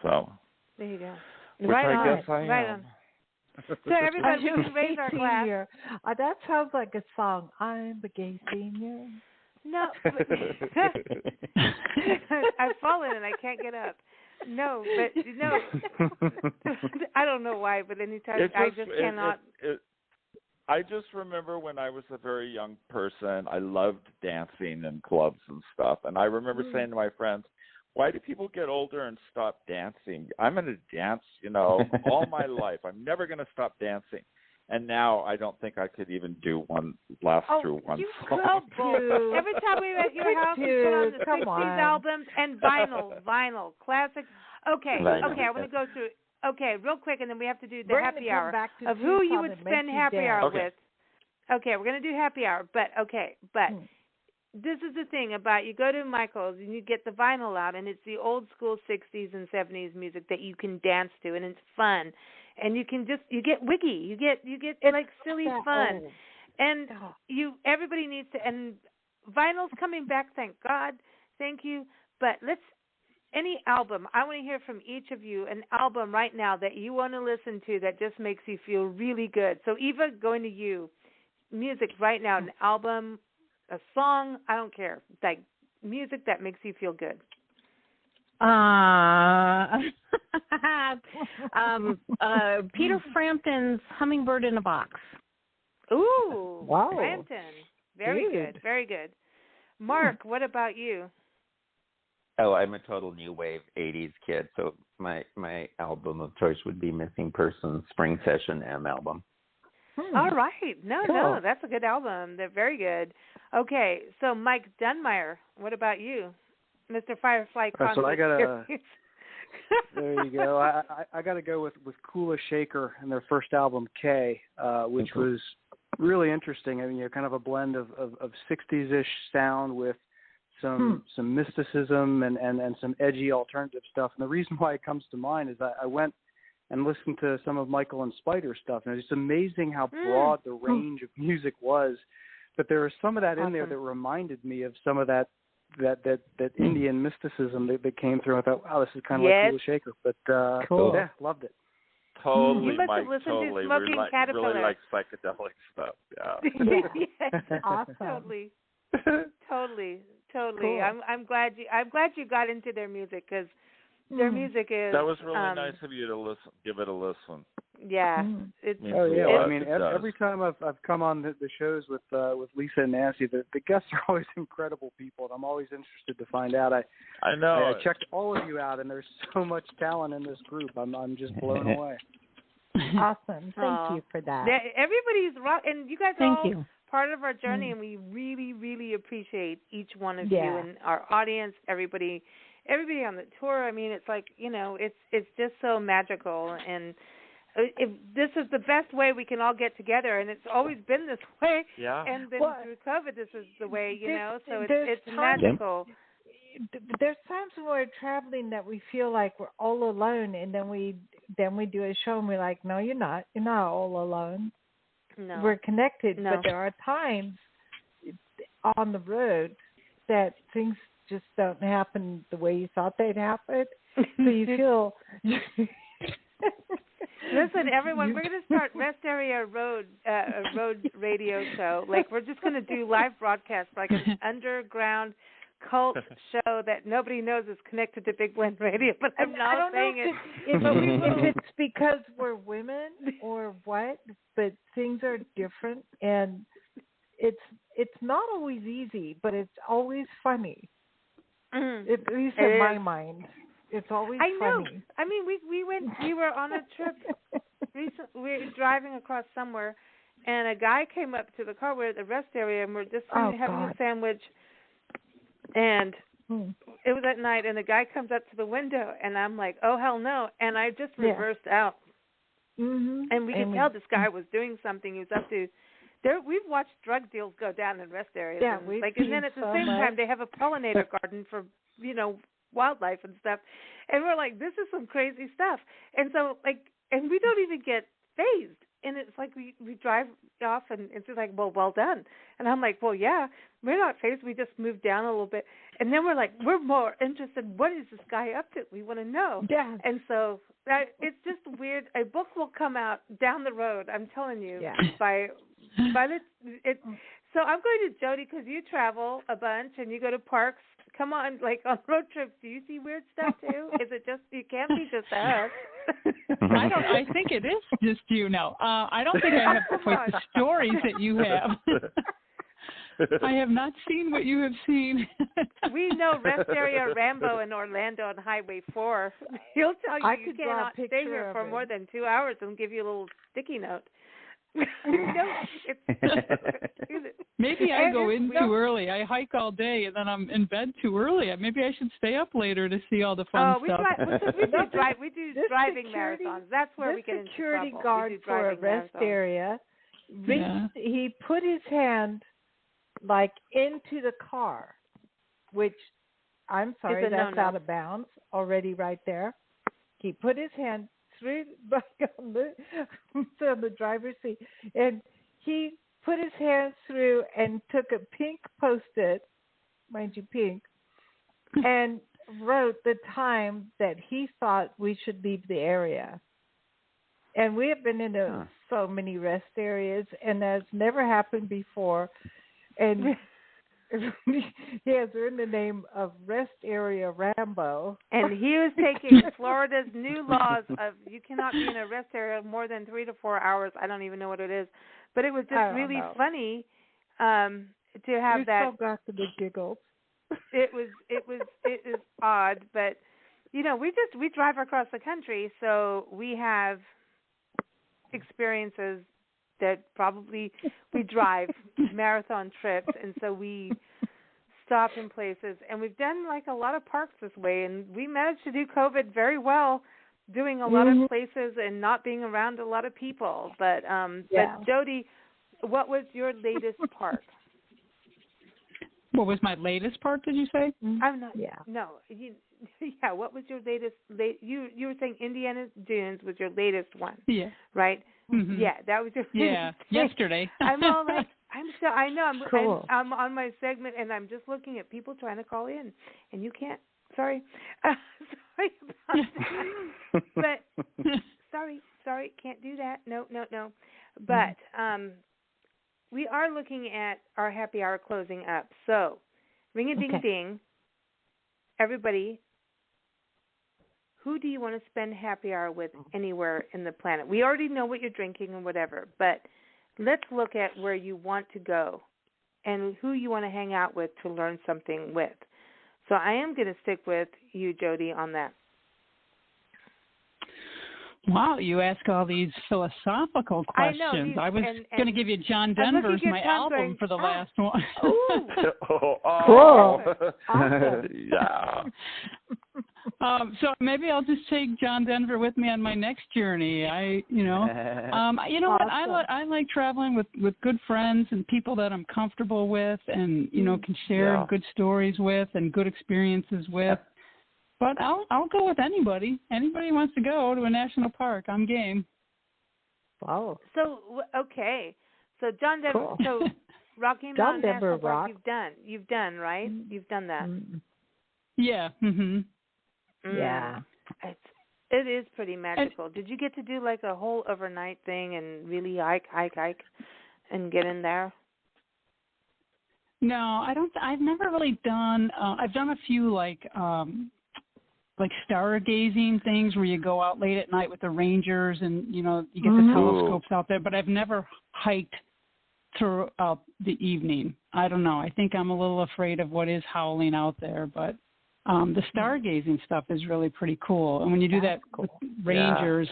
So there you go. Which I guess I am. So everybody, we can raise our glass. That sounds like a song. I'm a gay senior. No, I've fallen and I can't get up. No, I don't know why, but anytime I just cannot. I just remember when I was a very young person, I loved dancing in clubs and stuff. And I remember saying to my friends, why do people get older and stop dancing? I'm going to dance, all my life. I'm never going to stop dancing. And now I don't think I could even do one through one song. Every time we were at your house, we put on the 60s albums and vinyl, classics. Okay, I want to go through. Okay, real quick, and then we have to do the happy hour of who you would spend happy hour with. Okay, we're going to do happy hour, but this is the thing about you go to Michael's and you get the vinyl out, and it's the old school 60s and 70s music that you can dance to, and it's fun, and you get wiggy, you get like silly fun, and everybody needs to, and vinyl's coming back, thank God, thank you, but any album, I want to hear from each of you an album right now that you want to listen to that just makes you feel really good. So, Eva, going to you. Music right now, an album, a song, I don't care. Like music that makes you feel good. Peter Frampton's Hummingbird in a Box. Ooh, wow. Frampton. Very good, very good. Mark, what about you? Oh, I'm a total new wave 80s kid, so my album of choice would be Missing Persons Spring Session M album. All right. No, that's a good album. They're very good. Okay, so Mike Dunmyer, what about you? Mr. Firefly Concert. So I got there you go. I got to go with Kula Shaker and their first album K, which was really interesting. I mean, kind of a blend of 60s-ish sound with some mysticism and some edgy alternative stuff. And the reason why it comes to mind is I went and listened to some of Michael and Spider stuff, and it's amazing how broad the range of music was. But there was some of that in there that reminded me of some of that Indian mysticism that came through. I thought, wow, this is kind of like Kula Shaker. But yeah, loved it. Totally, you must Mike. Have listened totally. To Smoking Caterpillar. Really like psychedelic stuff. Yeah. Yes, awesome. Totally. Cool. I'm glad you got into their music because their music is. That was really nice of you to listen. Give it a listen. Yeah. I mean, every time I've come on the shows with Lisa and Nancy, the guests are always incredible people, and I'm always interested to find out. I know. I checked all of you out, and there's so much talent in this group. I'm just blown away. Awesome. Thank you for that. Everybody's rock, and you guys Thank are you. Part of our journey, and we really, really appreciate each one of you and our audience, everybody on the tour. I mean, it's like, it's just so magical, and if this is the best way we can all get together, and it's always been this way. Yeah. And then through COVID, this is the way, So it's times, magical. There's times when we're traveling that we feel like we're all alone, and then we do a show and we're like, no, you're not. You're not all alone. No. We're connected, No. but there are times on the road that things just don't happen the way you thought they'd happen. So you feel. Listen, everyone, we're going to start Rest Area Road radio show. Like, we're just going to do live broadcasts, like an underground cult show that nobody knows is connected to Big Blend Radio. But I'm not saying it. If it's because we're women or what, but things are different, and it's not always easy, but it's always funny. At least in my mind. It's always funny. I know. I mean, we were on a trip recently. We were driving across somewhere, and a guy came up to the car. We're at the rest area, and we're just having a sandwich. And it was at night, and the guy comes up to the window, and I'm like, oh, hell no. And I just reversed out. Mm-hmm. And we could tell this guy was doing something. He was up to. We've watched drug deals go down in rest areas. Yeah, and then at the same time, they have a pollinator garden for, wildlife and stuff. And we're like, this is some crazy stuff. And so, and we don't even get phased. And it's like we drive off, and it's just like, well done. And I'm like, well, yeah, we're not phased. We just moved down a little bit. And then we're like, we're more interested. What is this guy up to? We want to know. Yeah. And so it's just weird. A book will come out down the road, I'm telling you, So I'm going to Jodi, because you travel a bunch and you go to parks. Come on, on road trips, do you see weird stuff too? Is it just, it can't be just us? I think it is just you now. I don't think I have quite the stories that you have. I have not seen what you have seen. We know Rest Area Rambo in Orlando on Highway 4. He'll tell you cannot stay here for more than 2 hours and give you a little sticky note. Maybe I go in too early. I hike all day, and then I'm in bed too early. Maybe I should stay up later to see all the fun stuff. We do driving marathons. That's where we get into trouble. Security guard for a rest area. He put his hand into the car, which I'm sorry, that's out of bounds already right there. He put his hand through on the driver's seat, and he put his hands through and took a pink Post-it, mind you, pink, and wrote the time that he thought we should leave the area. And we have been into so many rest areas, and that's never happened before. And we're in the name of Rest Area Rambo. And he was taking Florida's new laws of you cannot be in a rest area more than 3 to 4 hours. I don't even know what it is. But it was just really funny to have that. You still got the big giggles. It is odd, but we drive across the country, so we have experiences that probably we drive marathon trips, and so we stop in places, and we've done a lot of parks this way, and we managed to do COVID very well, doing a lot of places and not being around a lot of people. But Jodi, what was your latest park? What was my latest park? Did you say? I'm not. Yeah. No. What was your latest? You were saying Indiana Dunes was your latest one. Yeah. Right. Mm-hmm. Yeah, that was your yesterday. I'm all like, I know. Cool. I'm on my segment, and I'm just looking at people trying to call in, and you can't. Sorry. Sorry about that. But sorry, can't do that. No. But we are looking at our happy hour closing up. So, ring-a-ding-ding, everybody. Who do you want to spend happy hour with anywhere in the planet? We already know what you're drinking and whatever, but let's look at where you want to go and who you want to hang out with to learn something with. So I am going to stick with you, Jodi, on that. Wow, you ask all these philosophical questions. I was going to give you John Denver's My Album for the last one. Cool. Awesome. Yeah. So maybe I'll just take John Denver with me on my next journey. You know what? I like traveling with good friends and people that I'm comfortable with, and can share good stories with and good experiences with. But I'll go with anybody. Anybody who wants to go to a national park, I'm game. Wow. So okay. So John Denver. Cool. So Rocky Mountain National Park. You've done right. You've done that. Yeah. Mhm. Yeah. It is pretty magical. Did you get to do like a whole overnight thing and really hike and get in there? No, I don't. I've never really done. I've done a few like stargazing things where you go out late at night with the rangers and you get the telescopes out there. But I've never hiked throughout the evening. I don't know. I think I'm a little afraid of what is howling out there, but. The stargazing stuff is really pretty cool. And when you do that with rangers,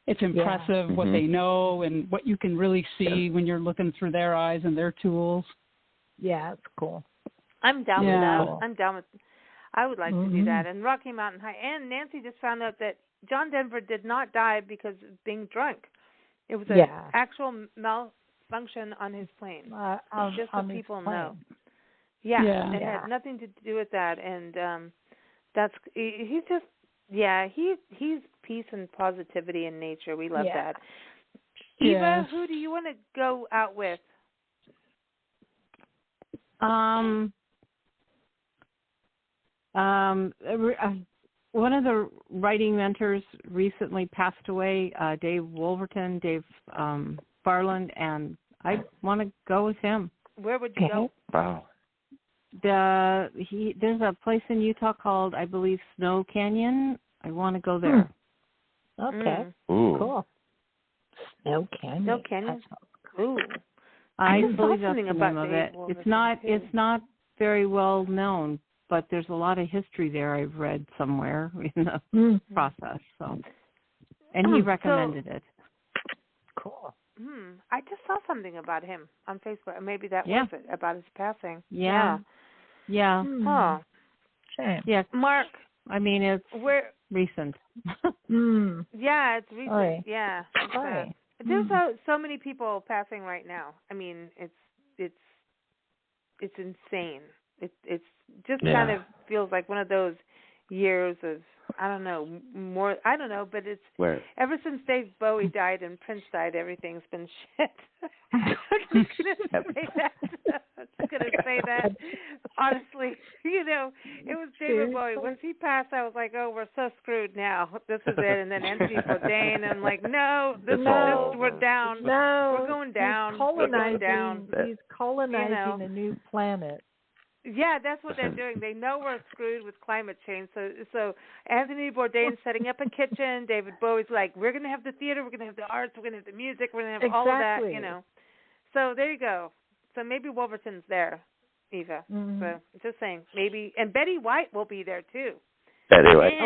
it's impressive what they know and what you can really see when you're looking through their eyes and their tools. Yeah, it's cool. I'm down with that. I would like to do that. And Rocky Mountain High. And Nancy just found out that John Denver did not die because of being drunk. It was an actual malfunction on his plane. Just so people know. Yeah, it had nothing to do with that, and he's just he's peace and positivity in nature. We love that. Eva, who do you want to go out with? One of the writing mentors recently passed away, Dave Wolverton, Dave Farland, and I want to go with him. Where would you go? Wow. There's a place in Utah called, I believe, Snow Canyon. I want to go there. Okay. Cool. Snow Canyon. Ooh. I believe that's the name of it. It's not very well known, but there's a lot of history there. I've read somewhere in the process. So, and he recommended it. Cool. I just saw something about him on Facebook. Maybe that was it, about his passing. Yeah. Oh. Shame. Yeah. Mark. I mean, it's recent. Yeah, it's recent. Right. Yeah. There's so many people passing right now. I mean, it's insane. It's just kind of feels like one of those years of but it's ever since Dave Bowie died and Prince died, everything's been shit. I'm just gonna say that. Honestly, it was David Bowie. Once he passed, I was like, oh, we're so screwed now. This is it. And then Anthony Bourdain, and I'm like, no, we're down. No, we're going down. He's colonizing a new planet. Yeah, that's what they're doing. They know we're screwed with climate change. So Anthony Bourdain's setting up a kitchen. David Bowie's like, we're going to have the theater, we're going to have the arts, we're going to have the music, we're going to have all of that, So there you go. So maybe Wolverton's there, Eva. So just saying, maybe. And Betty White will be there, too. Betty White.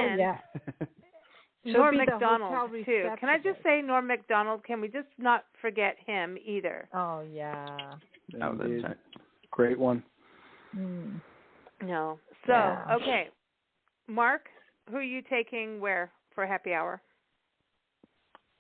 Norm Macdonald, too. Can I just say Norm Macdonald? Can we just not forget him either? Oh, yeah. Oh, that's right. Great one. No. So, okay. Mark, who are you taking where for happy hour?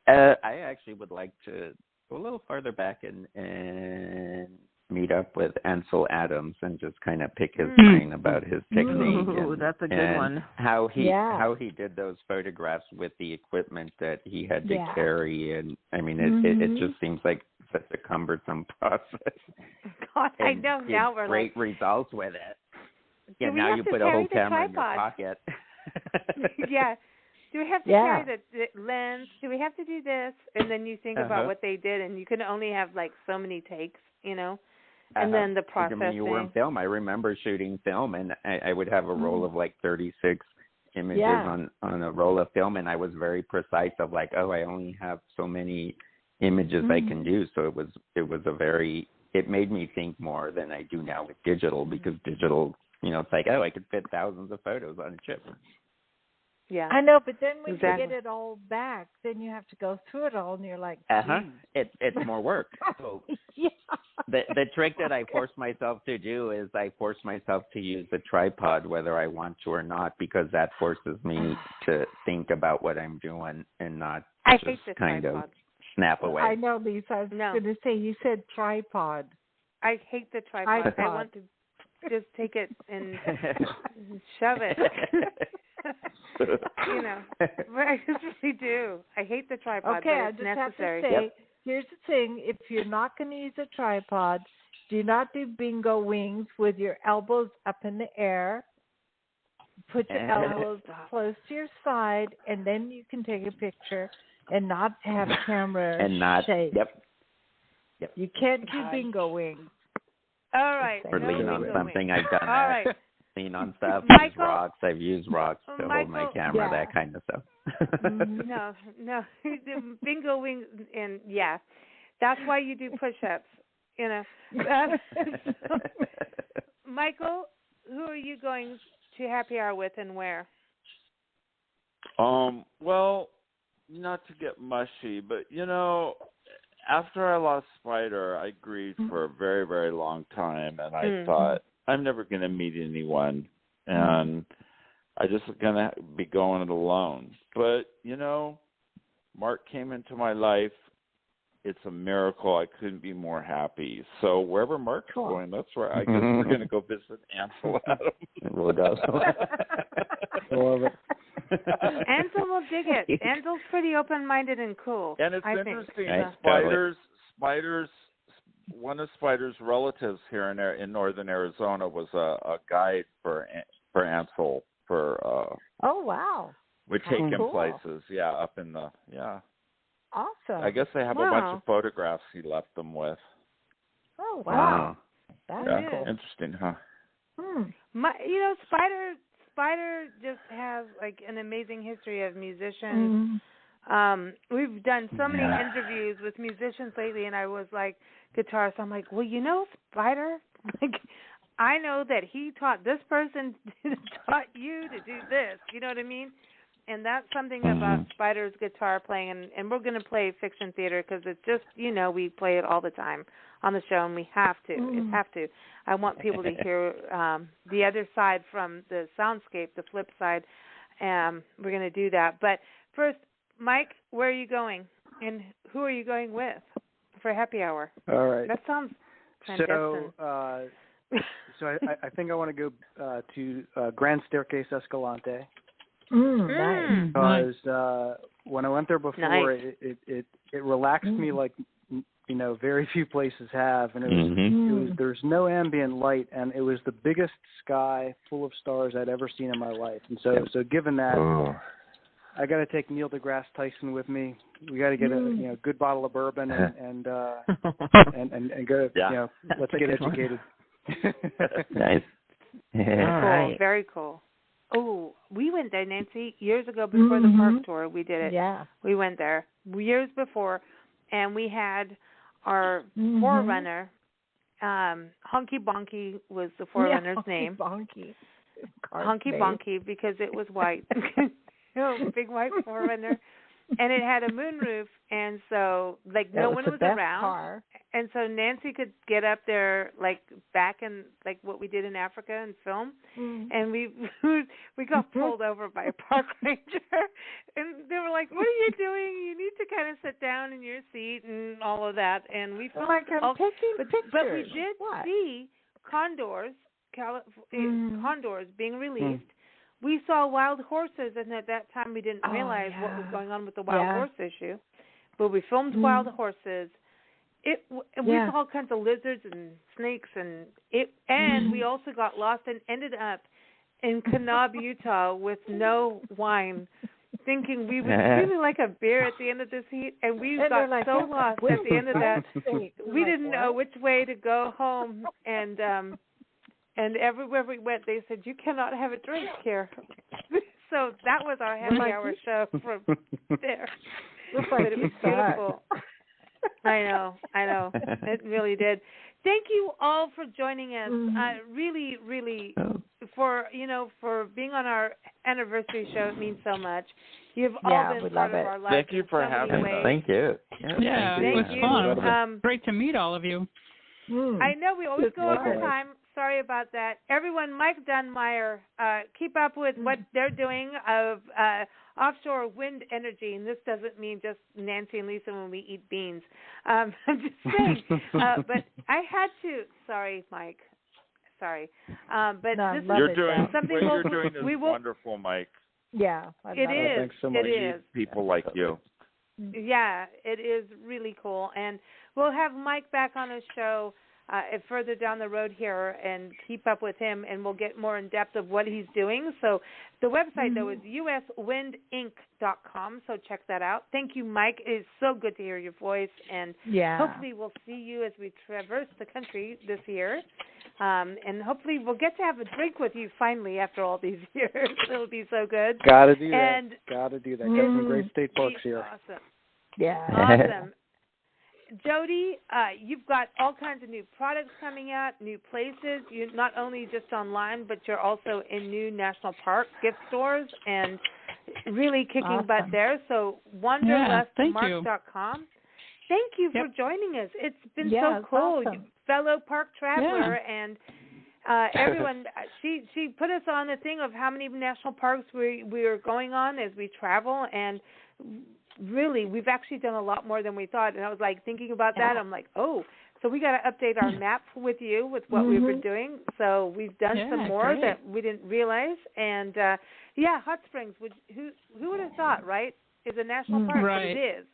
I actually would like to go a little farther back and meet up with Ansel Adams and just kind of pick his brain about his technique. Ooh, that's a good one. How he did those photographs with the equipment that he had to carry, and I mean it just seems like such a cumbersome process. God, I know. Now we're great results with it. Yeah, now you put a whole camera in your pocket. Yeah. Do we have to carry the lens? Do we have to do this? And then you think about what they did, and you can only have like so many takes, and then the processing. I mean, you were in film. I remember shooting film, and I would have a roll of like 36 images on a roll of film, and I was very precise of like, I only have so many images I can do. So it made me think more than I do now with digital, because digital, it's like, I could fit thousands of photos on a chip. Yeah. I know, but then when Exactly. you get it all back, then you have to go through it all, and you're like, It's more work. So the trick that I force myself to do is I force myself to use the tripod whether I want to or not, because that forces me to think about what I'm doing and not just kind of snap away. I know, Lisa. I was going to say, you said tripod. I hate the tripod. I want to just take it and shove it. You know, but I just really do. I hate the tripod. Okay, but I it's just necessary. have to say, here's the thing: if you're not going to use a tripod, do not do bingo wings with your elbows up in the air. Put your elbows close to your side, and then you can take a picture and not have camera and not shake. Yep. You can't do bingo wings. All right. Or lean on something. Wings. I've done All that. right. Lean on stuff. Michael, use rocks. I've used rocks to hold my camera. That kind of stuff. No. Bingo wings, and that's why you do push-ups. You know. Michael, who are you going to happy hour with, and where? Well, not to get mushy, but after I lost Spider, I grieved for a very, very long time, and I thought, I'm never going to meet anyone, and I just going to be going it alone. But, Mark came into my life. It's a miracle. I couldn't be more happy. So wherever Mark's going, that's where I guess we're going to go visit Ansel Adams. We'll go. I love it. Ansel will dig it. Ansel's pretty open-minded and cool. And it's interesting. Spider's one of Spider's relatives here in northern Arizona was a guide for Ansel for. Oh wow! Would take him places. Yeah, up in the Awesome. I guess they have a bunch of photographs he left them with. Oh wow! That's cool. Interesting, huh? Spider just has like an amazing history of musicians. We've done so many interviews with musicians lately, and I was like, guitarists, I'm like, well, Spider, like, I know that he taught this person, taught you to do this. You know what I mean? And that's something about Spider's guitar playing, and we're going to play Fiction Theater because it's just, we play it all the time on the show, and we have to. It have to. I want people to hear the other side from the soundscape, the flip side. We're going to do that. But first, Mike, where are you going, and who are you going with for happy hour? All right. That sounds fantastic. So I think I want to go to Grand Staircase Escalante. Nice. Because when I went there before, it relaxed me like very few places have, and it was there's no ambient light, and it was the biggest sky full of stars I'd ever seen in my life. And so given that, I got to take Neil deGrasse Tyson with me. We got to get a good bottle of bourbon and go. Let's get educated. Nice. Cool. Very cool. Oh, we went there, Nancy, years ago before the park tour. We did it. Yeah. We went there years before, and we had our forerunner. Honky Bonky was the forerunner's name. Honky Bonky because it was white. Big white forerunner. And it had a moonroof, and so no one was around. Car. And so Nancy could get up there back in what we did in Africa and film. And we got pulled over by a park ranger, and they were like, "What are you doing? You need to kind of sit down in your seat and all of that." And we filmed but we did see condors being released. We saw wild horses, and at that time we didn't realize what was going on with the wild horse issue. But we filmed wild horses. We saw all kinds of lizards and snakes, and we also got lost and ended up in Kanab, Utah, with no wine, thinking we would really like a beer at the end of this heat, and we got so lost at the end of that. We didn't know which way to go home, and everywhere we went, they said, "You cannot have a drink here." So that was our happy hour show from there. But it was beautiful. I know. It really did. Thank you all for joining us. Really, really, for being on our anniversary show. It means so much. You've all been part of our lives. Thank you for having us. Thank you. Yeah, it was fun. Great to meet all of you. I know we always go over time. Sorry about that. Everyone, Mike Dunmyer, keep up with what they're doing of offshore wind energy. And this doesn't mean just Nancy and Lisa when we eat beans. I'm just saying. But I had to. Sorry, Mike. Sorry. But this you're doing something what you're doing is wonderful, Mike. Yeah. It is. Thanks so much. It is. People like you. Yeah, it is really cool. And we'll have Mike back on his show further down the road here and keep up with him, and we'll get more in depth of what he's doing. So the website, though, is US-Wind-Inc.com, so check that out. Thank you, Mike. It is so good to hear your voice, and hopefully we'll see you as we traverse the country this year. And hopefully we'll get to have a drink with you finally after all these years. It'll be so good. Gotta do that. Got some great state parks here. Awesome. Yeah. Awesome. Jodi, you've got all kinds of new products coming out, new places. You're not only just online, but you're also in new national park gift stores and really kicking butt there. So wanderlustmark.com. Thank you for joining us. It's been so cool. Awesome. Fellow park traveler and everyone, she put us on the thing of how many national parks we are going on as we travel, and really, we've actually done a lot more than we thought. And I was like thinking about that. I'm like, so we got to update our map with you with what we've been doing. So we've done some more that we didn't realize. And Hot Springs, who would have thought, right? Is a national park, but it is.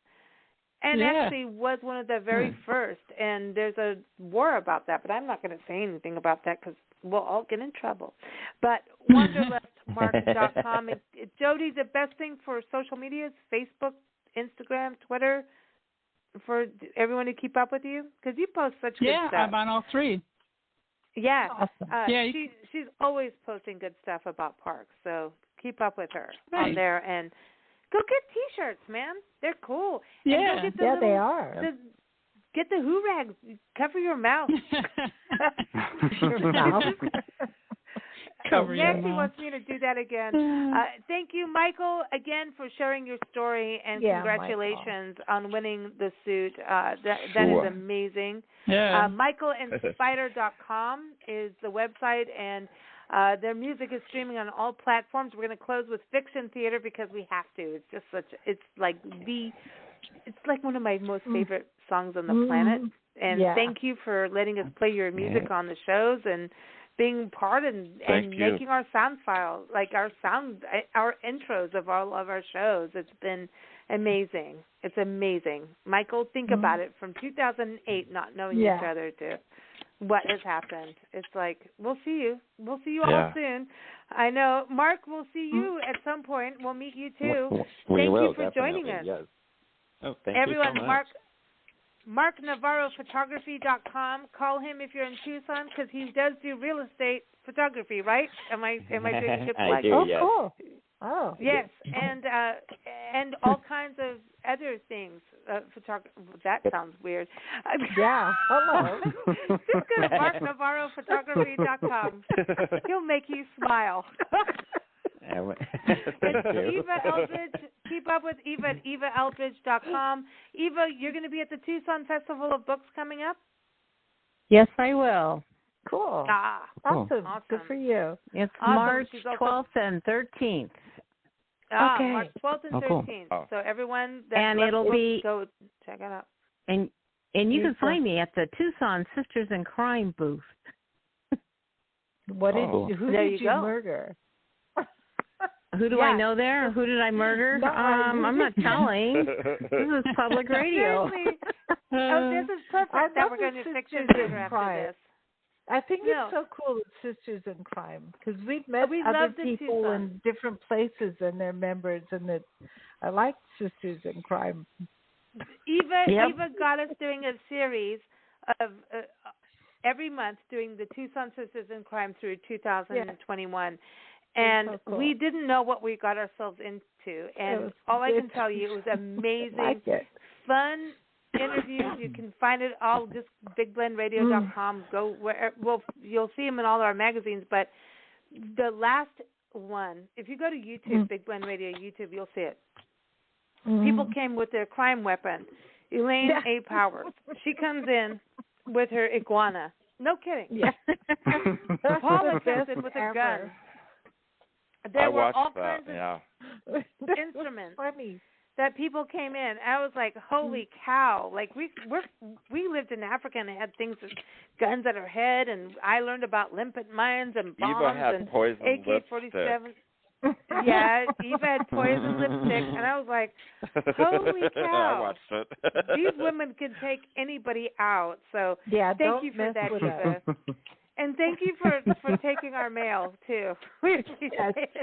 And actually was one of the very first. And there's a war about that, but I'm not going to say anything about that because we'll all get in trouble. But wanderlustmark.com. Jodi, the best thing for social media is Facebook, Instagram, Twitter, for everyone to keep up with you? Because you post such good stuff. Yeah, I'm on all three. Yeah. Awesome. She's always posting good stuff about parks, so keep up with her on there. And go get T-shirts, man. They're cool. Yeah, and go get they are. Get the Who rags. Cover your mouth. Nancy wants me to do that again. Thank you, Michael, again for sharing your story, and congratulations on winning the suit. That is amazing. Yeah. MichaelAndSpider.com is the website, and their music is streaming on all platforms. We're going to close with Fiction Theater because we have to. It's just it's like one of my most favorite songs on the planet. And thank you for letting us play your music on the shows and being part and making our sound file, like our intros of all of our shows. It's been amazing. It's amazing. Michael, think about it. From 2008, not knowing each other to what has happened. It's like, we'll see you. We'll see you all soon. I know. Mark, we'll see you at some point. We'll meet you too. Thank you for joining us. Yes. Oh, thank everyone, you so much. MarkNavarroPhotography.com. Call him if you're in Tucson because he does do real estate photography, right? Am I doing it I do, yes. Cool. Oh. Yes, and all kinds of other things. That sounds weird. Hello. Just go to MarkNavarroPhotography.com. He'll make you smile. And Eva-Eldridge, keep up with Eva at EvaEldridge.com. Eva, you're going to be at the Tucson Festival of Books coming up? Yes, I will. Cool. Awesome. Good for you. It's March 12th and 13th. Okay. March 12th and 13th. Oh. So everyone go check it out. And you can find me at the Tucson Sisters in Crime booth. Who did you murder? Who do I know there? Who did I murder? I'm not telling. This is public radio. This is perfect that we're going to Fiction Theater after this. I think it's so cool with Sisters in Crime because we've met other people in different places and they're members, and I like Sisters in Crime. Eva got us doing a series of every month doing the Tucson Sisters in Crime through 2021. And we didn't know what we got ourselves into. And all I can tell you, it was amazing, fun interviews. You can find it all, just bigblendradio.com. Go where you'll see them in all our magazines. But the last one. If you go to YouTube, Big Blend Radio YouTube, you'll see it. People came with their crime weapon, Elaine A. Powers. She comes in with her iguana. No kidding. Yeah. Paul attempted with a gun. There were all kinds of instruments that people came in. I was like, holy cow. Like, we lived in Africa and had things, guns at our head, and I learned about limpet mines and bombs Eva had and poison AK-47. Yeah, Eva had poison lipstick, and I was like, holy cow. I watched it. These women can take anybody out. So thank you for that, Eva. And thank you for taking our mail, too. Yes,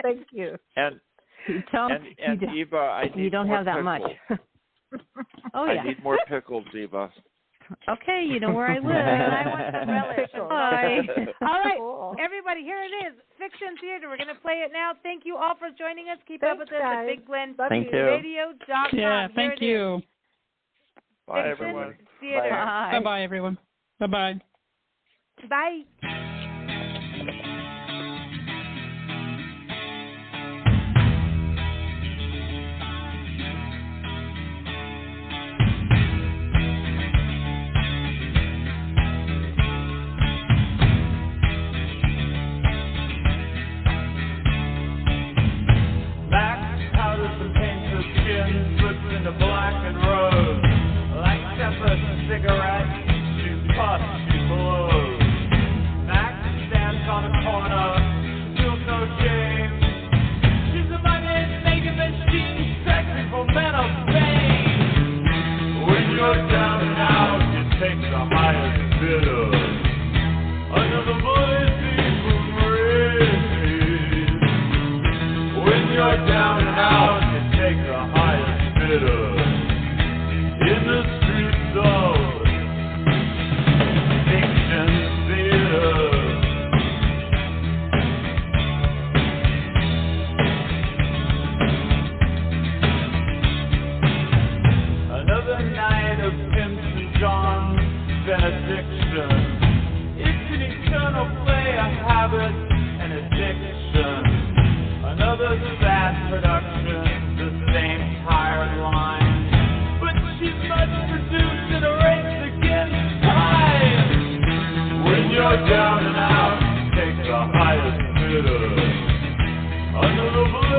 thank you. And Eva, I need you don't more have that pickles. much. Oh, yeah. I need more pickles, Eva. Okay, you know where I live. And I want some relish. Bye. All right, everybody, here it is. Fiction Theater. We're going to play it now. Thank you all for joining us. Keep up with us at BigBlendRadio.com. Yeah, thank you. Bye, everyone. Theater. Bye-bye, everyone. Bye-bye. Bye. Black and rose, like separate cigarettes, she puffs, she blows. Max stands on a corner, feels no shame. She's a money-making machine, sexy for men of fame. When you're down and out, you take the highest bidder. Under the blazing rays. When you're down and out, you take the highest bidder. In the streets of Fiction Theater. Another night of pimps and John's benediction. It's an eternal play of habit and addiction. Another sad production, the same tired line. She's much produced in a race against time. When you're down and out, take the highest bidder. Under the blue